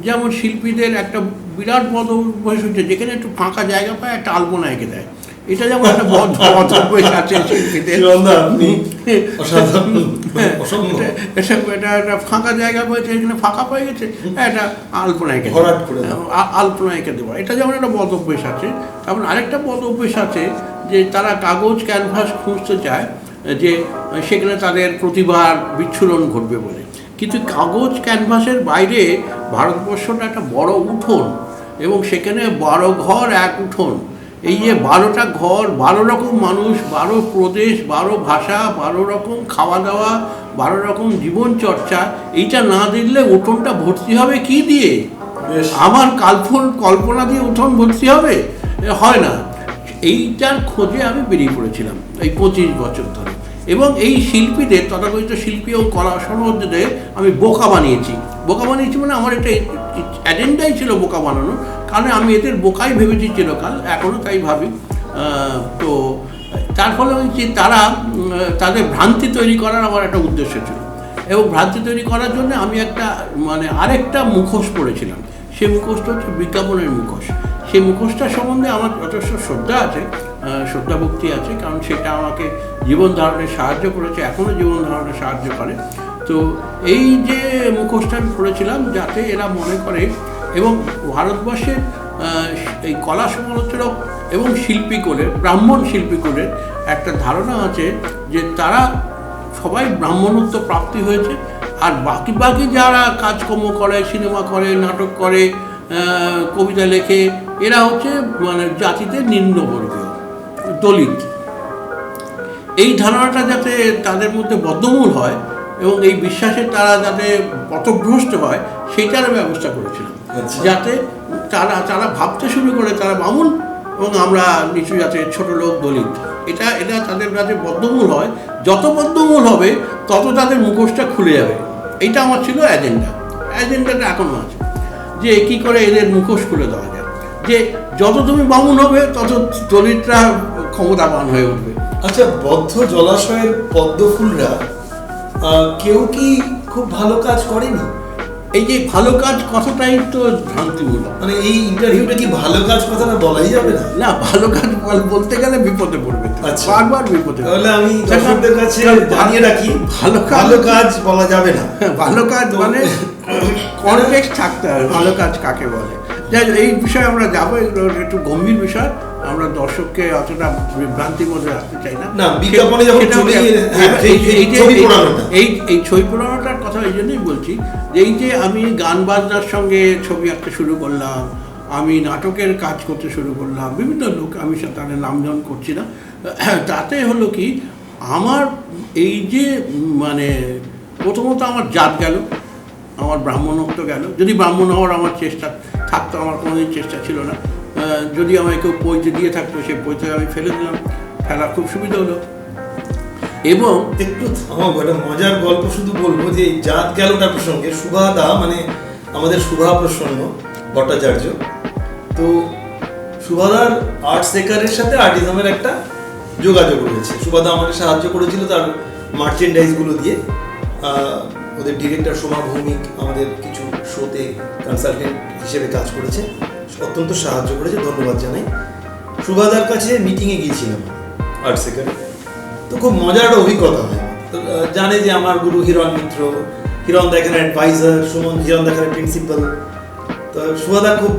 যেমন শিল্পীদের একটা বিরাট বদ অভ্যেস হচ্ছে, যেখানে একটু ফাঁকা জায়গা পায় একটা আলপনা এঁকে দেয়। এটা যেমন একটা বদ অভ্যেস আছে শিল্পীদের। এটা একটা ফাঁকা জায়গা পেয়েছে, এখানে ফাঁকা পেয়ে গেছে, একটা আলপনা এঁকে দেওয়া, এটা যেমন একটা বদ অভ্যেস আছে। তেমন আরেকটা বদ অভ্যেস আছে যে তারা কাগজ ক্যানভাস খুঁজতে চায়, যে সেখানে তাদের প্রতিভার বিচ্ছুরণ ঘটবে বলে। কিন্তু কাগজ ক্যানভাসের বাইরে ভারতবর্ষটা একটা বড় উঠোন, এবং সেখানে 12 ঘর এক উঠোন। এই যে 12টা ঘর, 12 রকম মানুষ, 12 প্রদেশ, 12 ভাষা, 12 রকম খাওয়া দাওয়া, 12 রকম জীবন চর্চা, এইটা না দেখলে উঠোনটা ভর্তি হবে কি দিয়ে? আমার কল্পনা দিয়ে উঠোন ভর্তি হবে? হয় না। এইটার খোঁজে আমি বেরিয়ে পড়েছিলাম এই 25 বছর ধরে, এবং এই শিল্পীদের, তথাকথিত শিল্পী ও কলা সনদদের আমি বোকা বানিয়েছি মানে আমার একটা এজেন্ডাই ছিল বোকা বানানো, কারণ আমি এদের বোকাই ভেবেছি চিরকাল, এখনও তাই ভাবি। তো তার ফলে হচ্ছে তাদের ভ্রান্তি তৈরি করার আমার একটা উদ্দেশ্য ছিল, এবং ভ্রান্তি তৈরি করার জন্য আমি আরেকটা মুখোশ পড়েছিলাম। সেই মুখোশটা হচ্ছে বিজ্ঞাপনের মুখোশ। সেই মুখোশটার সম্বন্ধে আমার যথেষ্ট শ্রদ্ধা ভক্তি আছে, কারণ সেটা আমাকে জীবন ধারণে সাহায্য করেছে, এখনও জীবন ধারণে সাহায্য করে। তো এই যে মুখোশটা আমি পড়েছিলাম, যাতে এরা মনে করে, এবং ভারতবর্ষের এই কলা সমালোচক এবং শিল্পীকুলের, ব্রাহ্মণ শিল্পীকুলের একটা ধারণা আছে যে তারা সবাই ব্রাহ্মণত্ব প্রাপ্তি হয়েছে, আর বাকি যারা কাজকর্ম করে, সিনেমা করে, নাটক করে, কবিতা লেখে, এরা হচ্ছে মানে জাতিতে নিম্নবর্গীয়, দলিত। এই ধারণাটা যাতে তাদের মধ্যে বদ্ধমূল হয় এবং এই বিশ্বাসে তারা যাতে পথভ্রষ্ট হয়, সেইটার ব্যবস্থা করেছিলাম, যাতে তারা ভাবতে শুরু করে তারা বামুন এবং আমরা নিচু জাতের ছোট লোক, দলিত। এটা তাদের কাছে বদ্ধমূল হয়। যত বদ্ধমূল হবে তত তাদের মুখোশটা খুলে যাবে। এইটা আমার ছিল এজেন্ডাটা এখনও আছে, যে কী করে এদের মুখোশ খুলে দেওয়া যায়, যে যত তুমি বামুন হবে তত দলিতরা ক্ষমতাবান হয়ে উঠবে। আচ্ছা, বদ্ধ জলাশয়ের পদ্ম ফুলরা কেউ কি খুব ভালো কাজ করেনি? এই যে ভালো কাজ কথাটাই তো ভ্রান্তিমূলক। মানে এই ইন্টারভিউটা কি ভালো কাজ কথাটা বলাই যাবে না? না, ভালো কাজ বলতে গেলে বিপদে পড়বে, বারবার বিপদে। তাহলে আমি দর্শকদের কাছে জানিয়ে রাখি, ভালো কাজ বলা যাবে না। ভালো কাজ মানে কনটেক্সট থাকতে হবে, ভালো কাজ কাকে বলে। যাই হোক, এই বিষয়ে আমরা যাবো, একটু গম্ভীর বিষয়, আমরা দর্শককে অতটা বিভ্রান্তির মধ্যে রাখতে চাই না। বিজ্ঞাপনে যখন এই ছবি পোড়ানোটার কথা এই জন্যই বলছি, যে এই যে আমি গান বাজনার সঙ্গে ছবি আঁকতে শুরু করলাম, আমি নাটকের কাজ করতে শুরু করলাম, বিভিন্ন লোক, আমি তাদের নামজন করছি না, তাতে হলো কি, আমার এই যে মানে প্রথমত আমার জাত গেল, আমার ব্রাহ্মণত্ব গেল। যদি ব্রাহ্মণ হওয়ার আমার চেষ্টা থাকতো, আমার কোনোদিন চেষ্টা ছিল না। যদি আমায় কেউ পৈতে দিয়ে থাকতো, সেই পৈতে আমি ফেলে দিলাম, ফেলা খুব সুবিধা হলো। এবং একটু থামাবো, একটা মজার গল্প শুধু বলবো, যে জাত গেলটার প্রসঙ্গে সুভাদা, মানে আমাদের শুভা প্রসন্ন ভট্টাচার্য, তো সুভাদার আর্ট সেকারের সাথে আর্টিজমের একটা যোগাযোগ রয়েছে। সুভাদা আমাকে সাহায্য করেছিল তার মার্চেন্ডাইজগুলো দিয়ে। ওদের ডিরেক্টর সোমা ভৌমিক আমাদের কিছু শোতে কনসালটেন্ট হিসেবে কাজ করেছে, অত্যন্ত সাহায্য করেছে, ধন্যবাদ জানাই। সুভাদার কাছে মিটিংয়ে গিয়েছিলাম আর্ট সেকারে, তো খুব মজার একটা অভিজ্ঞতা হয়। তো জানে যে আমার গুরু হিরণ মিত্র, হিরণ দা এখানে অ্যাডভাইজার, সুমন হিরণ দা এখানে প্রিন্সিপাল। তো সুভাদা খুব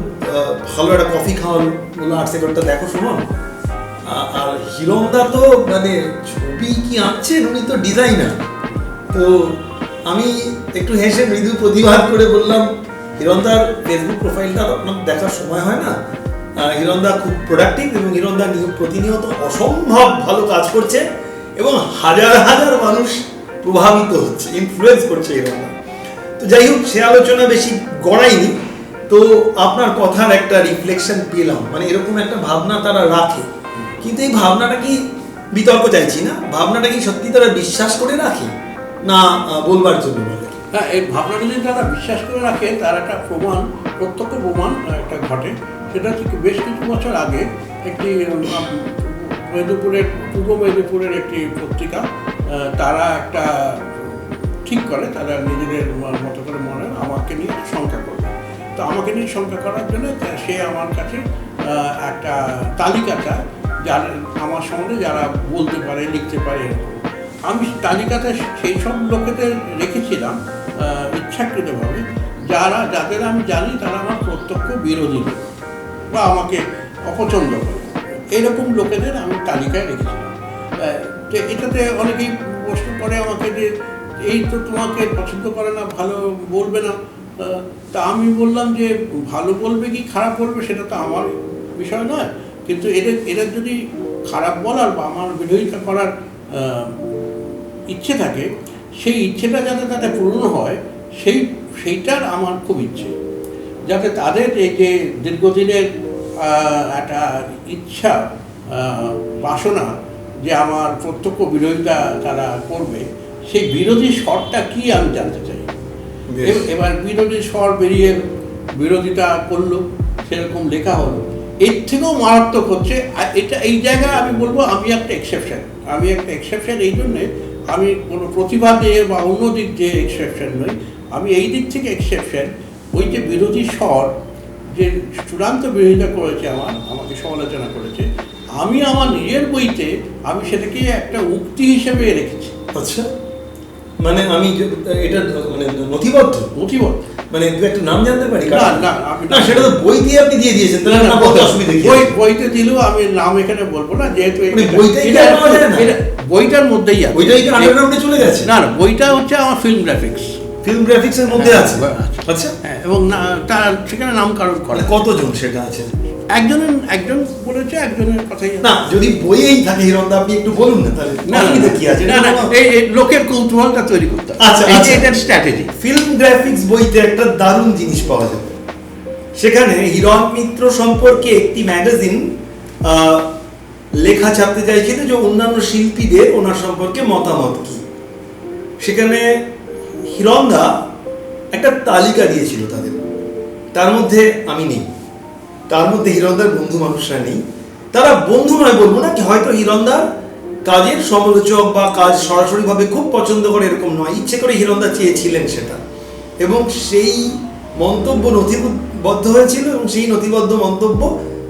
ভালো একটা কফি খাওয়াল, বললো আর্ট সেকারটা দেখো সুমন। আর হিরণ দা তো মানে ছবি কি আঁকছেন, উনি তো ডিজাইনার। তো আমি একটু হেসে মৃদু প্রতিবাদ করে বললাম, হিরণদার ফেসবুক প্রোফাইলটা আপনার দেখার সময় হয় না, হিরণদা খুব প্রোডাক্টিভ এবং হিরণদা প্রতিনিয়ত অসম্ভব ভালো কাজ করছে এবং হাজার হাজার মানুষ প্রভাবিত হচ্ছে, ইনফ্লুয়েন্স করছে হিরণদা। তো যাই হোক, সে আলোচনা বেশি গড়ায়নি। তো আপনার কথার একটা রিফ্লেকশন পেলাম, মানে এরকম একটা ভাবনা তারা রাখে, কিন্তু এই ভাবনাটা কি, বিতর্ক চাইছি না, ভাবনাটা কি সত্যি তারা বিশ্বাস করে রাখে না বলবার জন্য বলে? হ্যাঁ, এই ভাবনাটা যদি তারা বিশ্বাস করে রাখে, তার একটা প্রত্যক্ষ প্রমাণ একটা ঘটে। সেটা হচ্ছে বেশ কিছু বছর আগে একটি পূর্ব মেদিনীপুরের একটি পত্রিকা, তারা একটা ঠিক করে, তারা নিজেদের মতো করে মনে আমাকে নিয়ে সংখ্যা করবে। তো আমাকে নিয়ে সংখ্যা করার জন্য সে আমার কাছে একটা তালিকা চায়, যারা আমার সম্বন্ধে যারা বলতে পারে, লিখতে পারে, এরকম। আমি তালিকাতে সেই সব লোকেদের রেখেছিলাম ইচ্ছাকৃতভাবে, যাদের আমি জানি তারা আমার প্রত্যক্ষ বিরোধী লোক বা আমাকে অপছন্দ করে। এরকম লোকেদের আমি তালিকায় রেখেছিলাম। তো এটাতে অনেকেই প্রশ্ন করে আমাকে যে এই তো তোমাকে পছন্দ করে না, ভালো বলবে না। তা আমি বললাম যে ভালো বলবে কি খারাপ বলবে সেটা তো আমার বিষয় নয়, কিন্তু এদের যদি খারাপ বলার বা আমার বিরোধিতা করার ইচ্ছে থাকে, সেই ইচ্ছেটা যাতে তাদের পূরণ হয় সেইটার আমার খুব ইচ্ছে, যাতে তাদের এই যে দীর্ঘদিনের একটা ইচ্ছা বাসনা যে আমার প্রত্যক্ষ বিরোধিতা তারা করবে, সেই বিরোধী স্বরটা কি আমি জানতে চাই। এবার বিরোধী স্বর বেরিয়ে বিরোধিতা করলো, সেরকম লেখা হলো। এর থেকেও মারাত্মক হচ্ছে এটা, এই জায়গায় আমি বলবো আমি একটা এক্সেপশন। এই জন্যে আমি কোনো প্রতিভা দিয়ে বা অন্য দিক দিয়ে এক্সেপশন নই, আমি এই দিক থেকে এক্সেপশন। ওই যে বিরোধী স্বর যে চূড়ান্ত বিরোধিতা করেছে, আমাকে সমালোচনা করেছে, আমি আমার নিজের বইতে আমি সেটাকে একটা উক্তি হিসেবে রেখেছি। আচ্ছা, মানে আমি এটা মানে নথিবদ্ধ মানে দু একটা নাম জানতে পারি? না, সেটা তো বই দিয়ে আপনি দিয়ে দিয়েছেন, তাহলে না বলতে অসুবিধা কি? বইতে দিলেও আমি নাম এখানে বলবো না, যেহেতু বইটার মধ্যেই আছে। বইটাই কি আন্ডারগ্রাউন্ডে চলে গেছে? না, বইটা হচ্ছে আমার ফিল্ম গ্রাফিক্সের মধ্যে আছে। আচ্ছা, এবং তার সেখানে নামকরণ করে। কতজন সেটা আছে? একজন বলেছে, একজনের কথাই না। যদি বইয়েই থাকে হিরণদা, আপনি একটু বলুন না, তাহলে অসুবিধা কি আছে? না, এই লোকের কৌতূহলটা তৈরি করতে হবে। আচ্ছা, এটার স্ট্র্যাটেজি। ফিল্ম গ্রাফিক্স বইতে একটা দারুণ জিনিস পাওয়া যাবে। সেখানে হিরণ মিত্র সম্পর্কে একটি ম্যাগাজিন লেখা ছাপতে চাইছিল যে অন্যান্য শিল্পীদের ওনার সম্পর্কে মতামত কি। সেখানে হিরণদা একটা তালিকা দিয়েছিল তাদের, তার মধ্যে আমি নেই, তার মধ্যে হিরণদার বন্ধু মানুষরা নেই। তারা বন্ধু নয় বলবো না, কি হয়তো হিরণদার কাজের সমালোচক বা কাজ সরাসরিভাবে খুব পছন্দ করে এরকম নয়, ইচ্ছে করে হিরণদা চেয়েছিলেন সেটা, এবং সেই মন্তব্য নথিবদ্ধ হয়েছিল এবং সেই নথিবদ্ধ মন্তব্য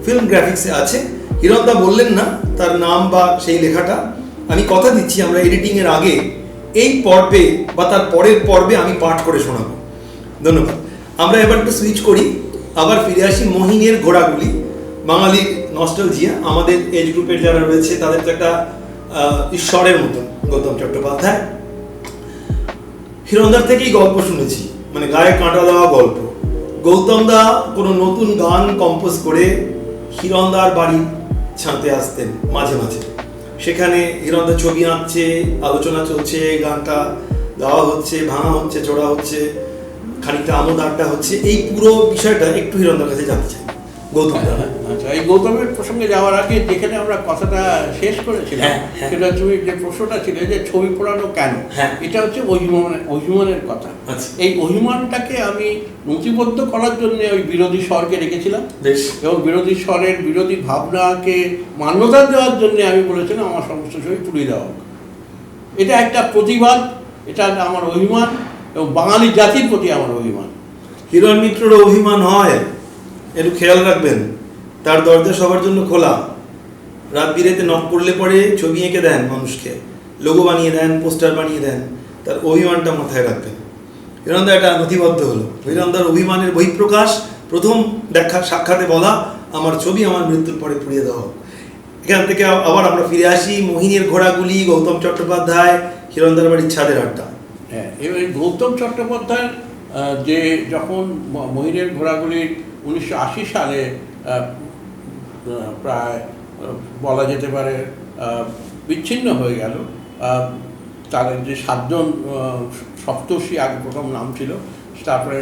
ফিল্ম গ্রাফিক্সে আছে। হিরণদা বললেন না তার নাম বা সেই লেখাটা। আমি কথা দিচ্ছি আমরা এডিটিংয়ের আগে এই পর্বে বা তার পরের পর্বে আমি পাঠ করে শোনাবো। ধন্যবাদ। আমরা এবার একটু সুইচ করি, আবার ফিরে আসি মোহিনীর ঘোড়াগুলি, বাঙালির নস্টালজিয়া। আমাদের এজ গ্রুপের যারা রয়েছে তাদের তো একটা ঈশ্বরের মতন গৌতম চট্টোপাধ্যায়। হিরণদার থেকেই গল্প শুনেছি, মানে গায়ে কাঁটা দেওয়া গল্প। গৌতম দা কোনো নতুন গান কম্পোজ করে হিরণদার বাড়ি ছাঁতে আসতেন মাঝে মাঝে। সেখানে হিরণদা ছবি আঁকছে, আলোচনা চলছে, গানটা গাওয়া হচ্ছে, ভাঙা হচ্ছে, জোড়া হচ্ছে, খানিকটা আমোদ আড্ডা হচ্ছে। এই পুরো বিষয়টা একটু হিরণদার কাছে জানতে চাই। গৌতম দা, আচ্ছা, এই গৌতমের প্রসঙ্গে যাওয়ার আগে যেখানে আমরা কথাটা শেষ করেছিলাম, সেটা তুমি যে প্রশ্নটা ছিল যে ছবি পোড়ানো কেন, এটা হচ্ছে অভিমানের কথা। এই অভিমানটাকে আমি নথিবদ্ধ করার জন্য ওই বিরোধী স্বরকে রেখেছিলাম, এবং বিরোধী স্বরের বিরোধী ভাবনাকে মান্যতা দেওয়ার জন্য আমি বলেছিলাম আমার সমস্ত ছবি পুড়িয়ে দেওয়া হোক। এটা একটা প্রতিবাদ, এটা আমার অভিমান এবং বাঙালি জাতির প্রতি আমার অভিমান। হিরণ মিত্রর অভিমান হয়, একটু খেয়াল রাখবেন, তার দরজা সবার জন্য খোলা। রাত বিরেতে নক করলে পরে ছবি এঁকে দেন মানুষকে, লোগো বানিয়ে দেন, পোস্টার বানিয়ে দেন, তার অভিমানটা মাথায় রাখবেন। হিরণদা এটা নথিবদ্ধ হলো। হিরণদার অভিমানের বহিঃপ্রকাশ প্রথম সাক্ষাতে বলা, আমার ছবি আমার মৃত্যুর পরে পুড়িয়ে দেওয়া হোক। এখান থেকে আবার আমরা ফিরে আসি মোহিনীর ঘোড়াগুলি, গৌতম চট্টোপাধ্যায়, হিরণদার বাড়ির ছাদের আড্ডা। হ্যাঁ, এবার গৌতম চট্টোপাধ্যায় যে যখন মোহিনীর ঘোড়াগুলি 1980 সালে প্রায় বলা যেতে পারে বিচ্ছিন্ন হয়ে গেল, তাদের যে 7 জন সপ্তর্ষি আগে প্রথম নাম ছিল, তারপরে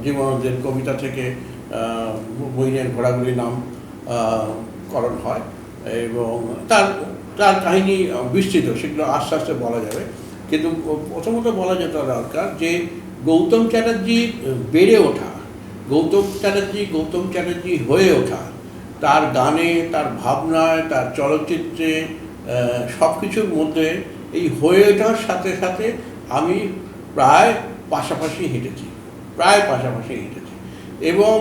জীবনানন্দের কবিতা থেকে মোহিনীর ঘোড়াগুলির নাম করণ হয়, এবং তার কাহিনী বিস্তৃত, সেগুলো আস্তে আস্তে বলা যাবে। কিন্তু প্রথমত বলা যেতে দরকার যে গৌতম চ্যাটার্জি বেড়ে ওঠা, গৌতম চ্যাটার্জি হয়ে ওঠা, তার গানে, তার ভাবনায়, তার চলচ্চিত্রে, সব কিছুর মধ্যে এই হয়ে ওঠার সাথে সাথে আমি প্রায় পাশাপাশি হেঁটেছি। এবং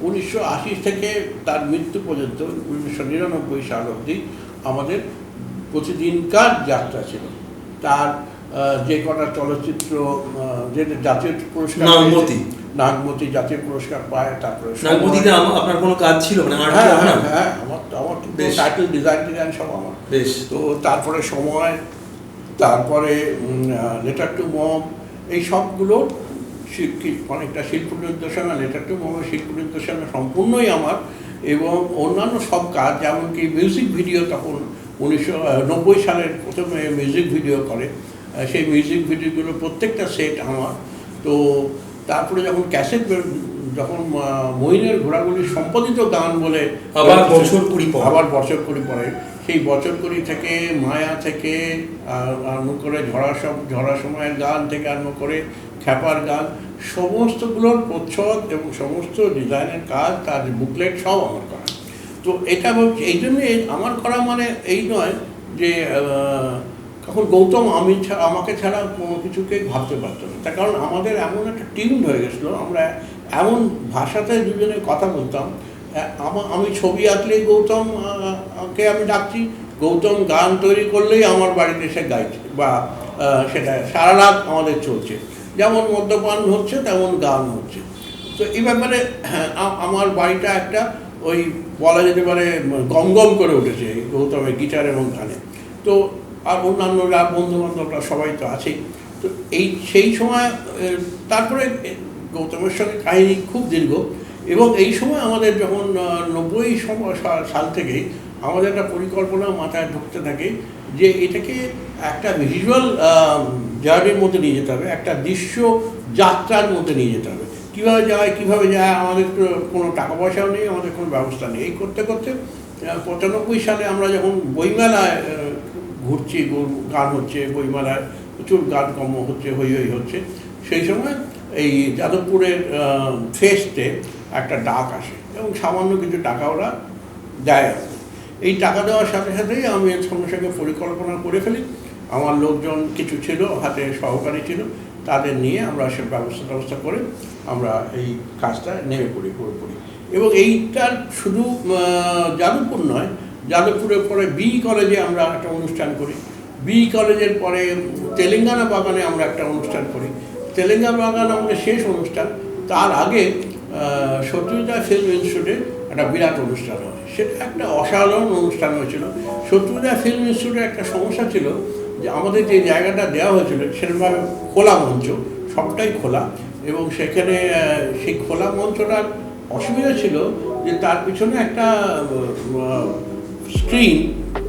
1980 থেকে তার মৃত্যু পর্যন্ত 1999 সাল অবধি আমাদের প্রতিদিনকার যাত্রা ছিল। তার যে কটা চলচ্চিত্র, যে জাতীয় পুরস্কার নাগমতি জাতীয় পুরস্কার পায়, তারপরে নাগমতিতে আপনার কোনো কাজ ছিল মানে art হ্যাঁ কি আপনার? হ্যাঁ আমার বেশ। টাইটেল ডিজাইন সব আমার। বেশ। তো তারপরে সময়, তারপরে লেটার টু মম, এই সবগুলো অনেকটা শিল্প নির্দেশনা, লেটার টু মমের শিল্প নির্দেশনা সম্পূর্ণই আমার। এবং অন্যান্য সব কাজ, যেমন কি মিউজিক ভিডিও, তখন 1990 সালের প্রথমে মিউজিক ভিডিও করে, সেই মিউজিক ভিডিওগুলো প্রত্যেকটা সেট আমার। তো তারপরে যখন ক্যাসেট যখন মইনের ঘোড়াগুলির সম্পাদিত গান বলে আবার বছর কুড়ি পরে, সেই বছর কুড়ি থেকে মায়া থেকে আরম্ভ করে ঝরা সময়ের গান থেকে আরম্ভ করে খ্যাপার গান, সমস্তগুলোর প্রচ্ছদ এবং সমস্ত ডিজাইনের কাজ, তার বুকলেট সব আমার করা। তো এটা এই জন্যে আমার করা মানে এই নয় যে তখন গৌতম আমাকে ছাড়া কোনো কিছুকে ভাবতে পারতো না, তার কারণ আমাদের এমন একটা টিম হয়ে গেছিলো, আমরা এমন ভাষাতে দুজনে কথা বলতাম। আমি ছবি আঁকলেই গৌতমকে আমি ডাকছি, গৌতম গান তৈরি করলেই আমার বাড়িতে এসে গাইছে, বা সেটা সারা রাত আমাদের চলছে, যেমন মদ্যপান হচ্ছে তেমন গান হচ্ছে। তো এই ব্যাপারে আমার বাড়িটা একটা ওই বলা যেতে পারে গমগম করে উঠেছে গৌতমের গিটার এবং গানে। তো আর অন্যান্যরা বন্ধুবান্ধবরা সবাই তো আছেই। তো সেই সময় তারপরে গৌতমের সঙ্গে কাহিনী খুব দীর্ঘ, এবং এই সময় আমাদের যখন 90 সাল থেকেই আমাদের একটা পরিকল্পনা মাথায় ঢুকতে থাকে যে এটাকে একটা ভিজুয়াল জার্নির মধ্যে নিয়ে যেতে হবে, একটা দৃশ্য যাত্রার মধ্যে নিয়ে যেতে হবে। কীভাবে যায় আমাদের তো কোনো টাকা পয়সাও নেই, আমাদের কোনো ব্যবস্থা নেই। এই করতে করতে 95 সালে আমরা যখন বইমেলায় ঘুরছি, গান হচ্ছে বইমেলায়, প্রচুর গান কর্ম হচ্ছে, হই হচ্ছে, সেই সময় এই যাদবপুরের ফেস্টে একটা ডাক আসে এবং সামান্য কিছু টাকা ওরা দেয়। এই টাকা দেওয়ার সাথে সাথেই আমি সঙ্গে সঙ্গে পরিকল্পনা করে ফেলি। আমার লোকজন কিছু ছিল, হাতে সহকারী ছিল, তাদের নিয়ে আমরা সে ব্যবস্থা করে আমরা এই কাজটা নেমে পড়ি পুরোপুরি। এবং এইটার শুধু যাদবপুর নয়, যাদবপুরের পরে বি কলেজে আমরা একটা অনুষ্ঠান করি, বি কলেজের পরে তেলেঙ্গানা বাগানে আমরা একটা অনুষ্ঠান করি, তেলেঙ্গানা বাগান আমাদের শেষ অনুষ্ঠান। তার আগে সত্যজিৎ রায় ফিল্ম ইনস্টিটিউটে একটা বিরাট অনুষ্ঠান হয়, সেটা একটা অসাধারণ অনুষ্ঠান হয়েছিল। সত্যজিৎ রায় ফিল্ম ইনস্টিটিউটের একটা সমস্যা ছিল যে আমাদের যে জায়গাটা দেওয়া হয়েছিল সেরকমভাবে খোলা মঞ্চ, সবটাই খোলা, এবং সেখানে সেই খোলা মঞ্চটার অসুবিধা ছিল যে তার পিছনে একটা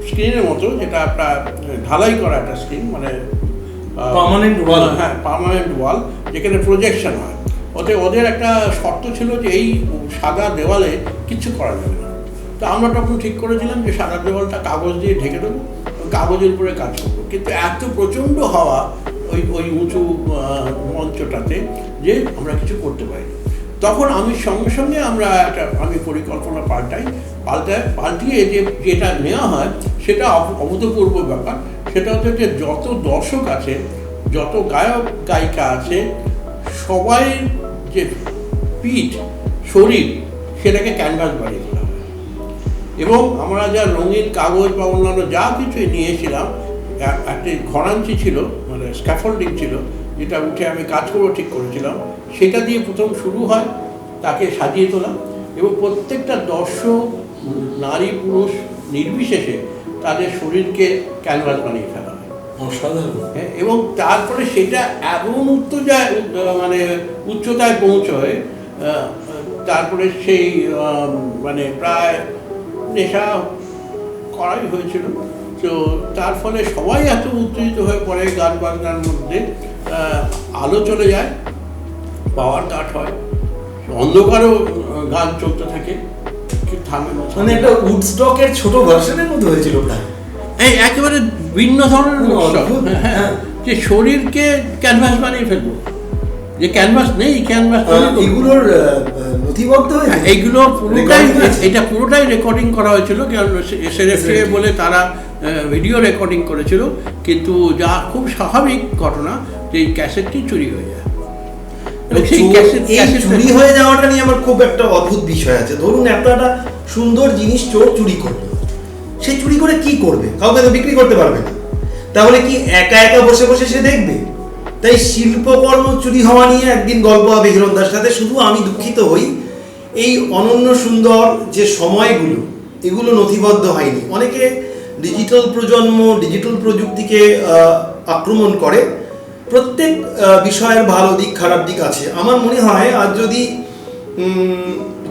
স্ক্রিনের মতো, যেটা একটা ঢালাই করা একটা স্ক্রিন, মানে পার্মানেন্ট ওয়াল। হ্যাঁ, পার্মানেন্ট ওয়াল, যেখানে প্রজেকশন হয়। ওদের একটা শর্ত ছিল যে এই সাদা দেওয়ালে কিছু করা যাবে না। তো আমরা তখন ঠিক করেছিলাম যে সাদা দেওয়ালটা কাগজ দিয়ে ঢেকে দেবো, কাগজের উপরে কাজ করবো। কিন্তু এত প্রচণ্ড হাওয়া ওই উঁচু মঞ্চটাতে যে আমরা কিছু করতে পারিনি। তখন আমি সঙ্গে সঙ্গে আমি পরিকল্পনা পাল্টিয়ে যেটা নেওয়া হয় সেটা অভূতপূর্ব ব্যাপার। সেটা হচ্ছে যে যত দর্শক আছে, যত গায়ক গায়িকা আছে, সবাই যে পিঠ শরীর সেটাকে ক্যানভাস বানিয়ে তোলা হয়। এবং আমরা যা রঙিন কাগজ বা অন্যান্য যা কিছু নিয়েছিলাম, একটি ঘরাঞ্চি ছিল, মানে স্ক্যাফোল্ডিং ছিল, যেটা উঠে আমি কাজ করবো ঠিক করেছিলাম, সেটা দিয়ে প্রথম শুরু হয়, তাকে সাজিয়ে তোলা, এবং প্রত্যেকটা দর্শক নারী পুরুষ নির্বিশেষে তাদের শরীরকে ক্যানভাস বানিয়ে ফেলা হয়। হ্যাঁ, এবং তারপরে সেটা এমন উচ্চতায় পৌঁছয়, তারপরে সেই মানে প্রায় নেশা করাই হয়েছিল। তো তার ফলে সবাই এত উত্তেজিত হয়ে পড়ে, গান বাজনার মধ্যে আলো চলে যায়, পাওয়ার কাট হয়, অন্ধকারও গান চলতে থাকে, থামে না। মানে একটা উডস্টকের ছোট ভার্সনের মতো হয়েছিল প্রায়। এই একেবারে ভিন্ন ধরনের উৎসব, যে শরীরকে ক্যানভাস বানিয়ে ফেলবো, যে ক্যানভাস নেই, ক্যানভাস এগুলোর নথিবদ্ধ হয়েছে, এইগুলো পুরোটাই রেকর্ডিং করা হয়েছিল। কারণ SNFA বলে তারা ভিডিও রেকর্ডিং করেছিল, কিন্তু যা খুব স্বাভাবিক ঘটনা যে এই ক্যাসেটটি চুরি হয়ে যায়। চুরি হয়ে যাওয়াটা নিয়ে আমার খুব একটা অদ্ভুত বিষয় আছে। ধরুন একটা সুন্দর জিনিস চোর চুরি করলো, সে চুরি করে কি করবে? কাউকে তো বিক্রি করতে পারবে না, তাহলে কি একা একা বসে বসে সে দেখবে? তাই শিল্পকর্ম চুরি হওয়া নিয়ে একদিন গল্প হবে হিরণদার সাথে। শুধু আমি দুঃখিত হই এই অনন্য সুন্দর যে সময়গুলো এগুলো নথিবদ্ধ হয়নি। অনেকে ডিজিটাল প্রজন্ম ডিজিটাল প্রযুক্তিকে আক্রমণ করে। প্রত্যেক বিষয়ের ভালো দিক খারাপ দিক আছে। আমার মনে হয় আজ যদি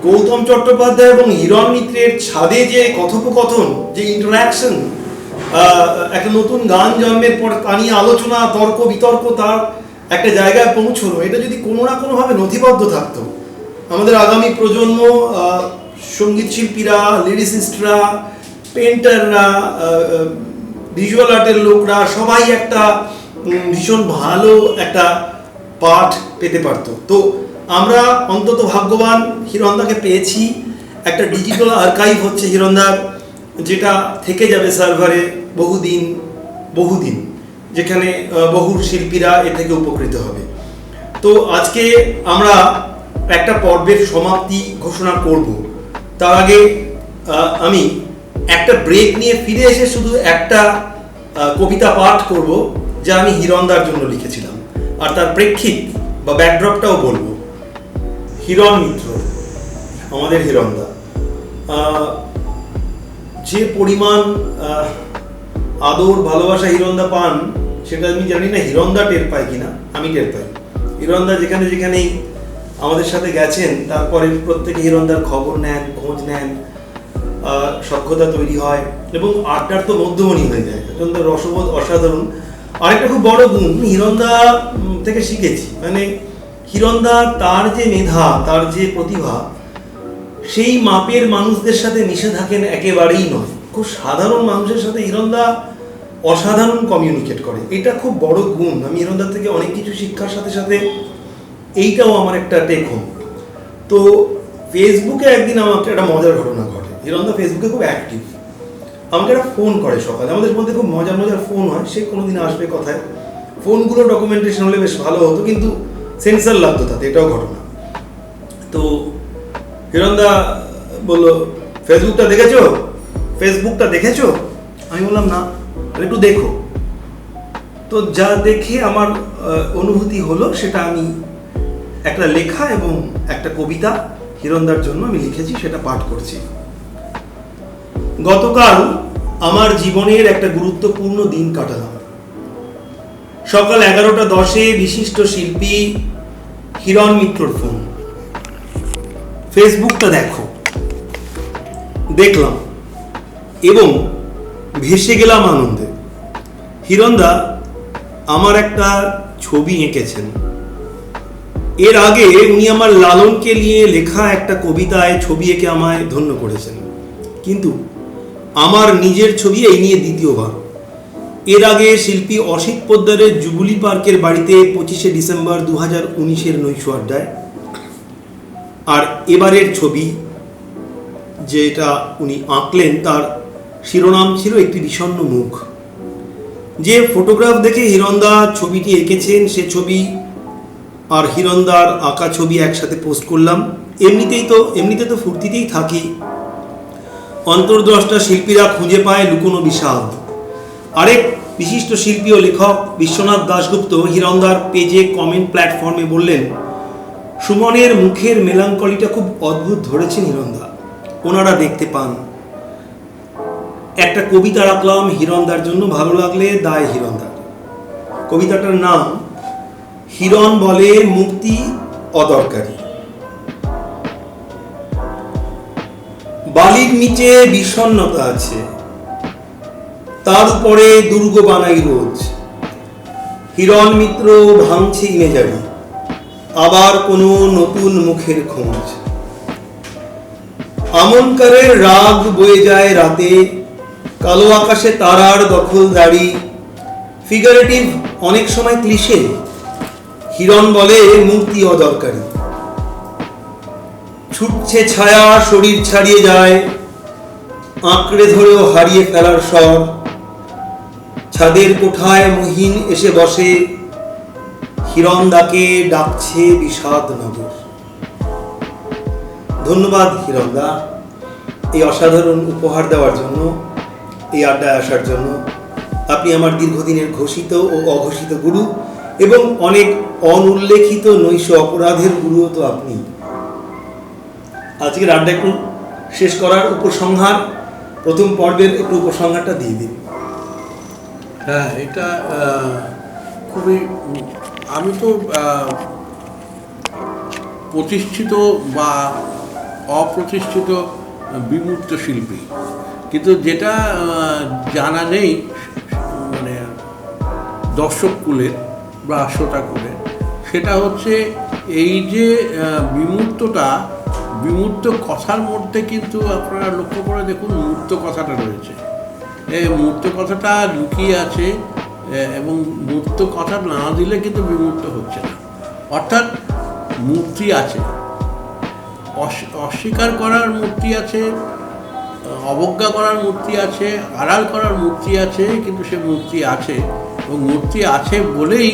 গৌতম চট্টোপাধ্যায় এবং হিরণ মিত্রের ছাদে যে কথোপকথন, যে ইন্টারাকশন, একটা নতুন গান জন্মের পর তা নিয়ে আলোচনা, তর্ক বিতর্ক তার একটা জায়গায় পৌঁছলো, এটা যদি কোনো না কোনোভাবে নথিবদ্ধ থাকতো, আমাদের আগামী প্রজন্ম, সঙ্গীত শিল্পীরা, লিরিসিস্টরা, পেন্টাররা, ভিজুয়াল আর্টের লোকরা সবাই একটা ভীষণ ভালো একটা পাঠ পেতে পারতো। তো আমরা অন্তত ভাগ্যবান হিরণদাকে পেয়েছি। একটা ডিজিটাল আর্কাইভ হচ্ছে হিরণদার, যেটা থেকে যাবে সার্ভারে বহুদিন, যেখানে বহু শিল্পীরা এ থেকে উপকৃত হবে। তো আজকে আমরা একটা পর্বের সমাপ্তি ঘোষণা করব। তার আগে আমি একটা ব্রেক নিয়ে ফিরে এসে শুধু একটা কবিতা পাঠ করব, যা আমি হিরণদার জন্য লিখেছিলাম, আর তার প্রেক্ষিত বা ব্যাকড্রপটাও বলবো। হিরণ মিত্র, আমাদের হিরণদা, যে পরিমাণ আদর ভালোবাসা হিরণদা পান সেটা আমি জানি না হিরণদা টের পায় কিনা, আমি টের পাই। হিরণদা যেখানেই আমাদের সাথে গেছেন, তারপরে প্রত্যেকে হিরণদার খবর নেন, খোঁজ নেন, সখ্যতা তৈরি হয় এবং আড্ডার তো মধ্যমণি হয়ে যায়। হিরণদার রসবোধ অসাধারণ। আরেকটা খুব বড় গুণ হিরণদা থেকে শিখেছি, মানে হিরণদা তার যে মেধা, তার যে প্রতিভা, সেই মাপের মানুষদের সাথে মিশে থাকেন একেবারেই নয়। খুব সাধারণ মানুষের সাথে হিরণদা অসাধারণ কমিউনিকেট করে, এটা খুব বড় গুণ। আমি হিরণদার থেকে অনেক কিছু শিক্ষার সাথে সাথে এইটাও আমার একটা টেক হোম। তো ফেসবুকে একদিন আমাকে একটা মজার ঘটনা ঘটে। হিরণদা ফেসবুকে খুব অ্যাক্টিভ। আমাকে একটা ফোন করে সকালে, আমাদের মধ্যে খুব মজার ফোন হয়, সে কোনোদিন আসবে কথায়। ফোনগুলো ডকুমেন্টেশন হলে বেশ ভালো হতো, কিন্তু সেন্সার লাগতো তাতে, এটাও ঘটনা। তো হিরণদা বললো, ফেসবুকটা দেখেছো? আমি বললাম না, একটু দেখো। তো যা দেখে আমার অনুভূতি হলো সেটা আমি একটা লেখা এবং একটা কবিতা হিরণদার জন্য আমি লিখেছি, সেটা পাঠ করছি। গতকাল আমার জীবনের একটা গুরুত্বপূর্ণ দিন কাটালাম। সকাল 11:10 বিশিষ্ট শিল্পী হিরণ মিত্রর ফোন। ফেসবুকটা দেখলাম এবং ভেসে গেলাম আনন্দে। হিরণদা আমার একটা ছবি এঁকেছেন। এর আগে উনি আমার লালনকে নিয়ে লেখা একটা কবিতায় ছবি এঁকে আমায় ধন্য করেছেন, কিন্তু আমার নিজের ছবি এই নিয়ে দ্বিতীয়বার। এর আগে শিল্পী অসিত পোদ্দারের জুবলি পার্কের বাড়িতে 25শে ডিসেম্বর 2019 নৈশ আড্ডায়। আর এবারের ছবি যেটা উনি আঁকলেন তার শিরোনাম ছিল একটি বিষণ্ণ মুখ। যে ফটোগ্রাফ দেখে হিরণদা ছবিটি এঁকেছেন, সে ছবি আর হিরণদার আঁকা ছবি একসাথে পোস্ট করলাম। এমনিতে তো ফুর্তিতেই থাকি। অন্তর্দ্রষ্টা শিল্পীরা খুঁজে পায় লুকোনো বিষাদ। আরেক বিশিষ্ট শিল্পী ও লেখক বিশ্বনাথ দাশগুপ্ত হিরণদার পেজে কমেন্ট প্ল্যাটফর্মে বললেন, সুমনের মুখের মেলাঙ্কলিটা খুব অদ্ভুত ধরেছেন হিরণদা, ওনারা দেখতে পান। একটা কবিতা রাখলাম হিরণদার জন্য, ভালো লাগলে দায় হিরণদার। কবিতাটার নাম হিরণ বলে মুক্তি অদরকারি। বালির নিচে বিষণ্ণতা আছে, তার উপরে দুর্গ বানাই রোজ। হিরণ মিত্র ভাঙছে ইমেজারি, আবার কোনো নতুন মুখের খোঁজ। আমনকারের রাগ বয়ে যায় রাতে, কালো আকাশে তারার দখলদারি। ফিগারেটিভ অনেক সময় ক্লিশে, হিরণ বলে মূর্তি অদরকারি। ছুটছে ছায়া, শরীর ছাড়িয়ে যায়, আঁকড়ে ধরেও হারিয়ে ফেলার স্বর। ছাদের কোঠায় মহিন এসে বসে, হিরণদাকে ডাকছে বিষাদ নগর। ধন্যবাদ হিরণদা এই অসাধারণ উপহার দেওয়ার জন্য, এই আড্ডায় আসার জন্য। আপনি আমার দীর্ঘদিনের ঘোষিত ও অঘোষিত গুরু এবং অনেক অনুল্লেখিত নৈশ অপরাধের গুরুও তো আপনি। আজকের আড্ডা একটু শেষ করার উপসংহার, প্রথম পর্বের একটু উপসংহারটা দিয়ে দিন। হ্যাঁ, এটা খুবই, আমি তো প্রতিষ্ঠিত বা অপ্রতিষ্ঠিত বিমূর্ত শিল্পী, কিন্তু যেটা জানা নেই মানে দর্শক কুলের বা শ্রোতা কুলের, সেটা হচ্ছে এই যে বিমূর্ত কথার মধ্যে কিন্তু আপনারা লক্ষ্য করে দেখুন মূর্ত কথাটা রয়েছে। এই মূর্ত কথাটা লুকিয়ে আছে, এবং মূর্ত কথা না দিলে কিন্তু বিমূর্ত হচ্ছে না। অর্থাৎ মূর্তি আছে, অস্বীকার করার মূর্তি আছে, অবজ্ঞা করার মূর্তি আছে, আড়াল করার মূর্তি আছে, কিন্তু সে মূর্তি আছে, এবং মূর্তি আছে বলেই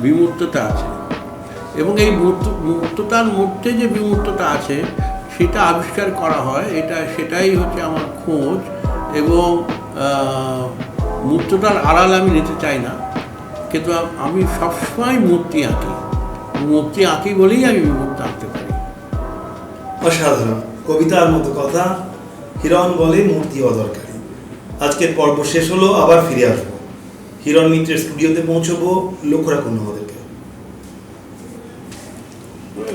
বিমূর্ততা আছে। এবং এই মূর্ততার মধ্যে যে বিমূর্ততা আছে সেটা আবিষ্কার করা হয়, সেটাই হচ্ছে আমার খোঁজ। এবং মূর্ততার আড়াল আমি নিতে চাই না, কিন্তু আমি সবসময় মূর্তি আঁকি বলেই আমি মূর্তি আঁকতে পারি। অসাধারণ, কবিতার মতো কথা। হিরণ বলে মূর্তি অদরকারি। আজকের পর্ব শেষ হলো, আবার ফিরে আসবো। হিরণ মিত্রের স্টুডিওতে পৌঁছবো, লক্ষ্য রাখুন আমাদেরকে।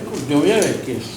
খুব জমে যাবে কেস।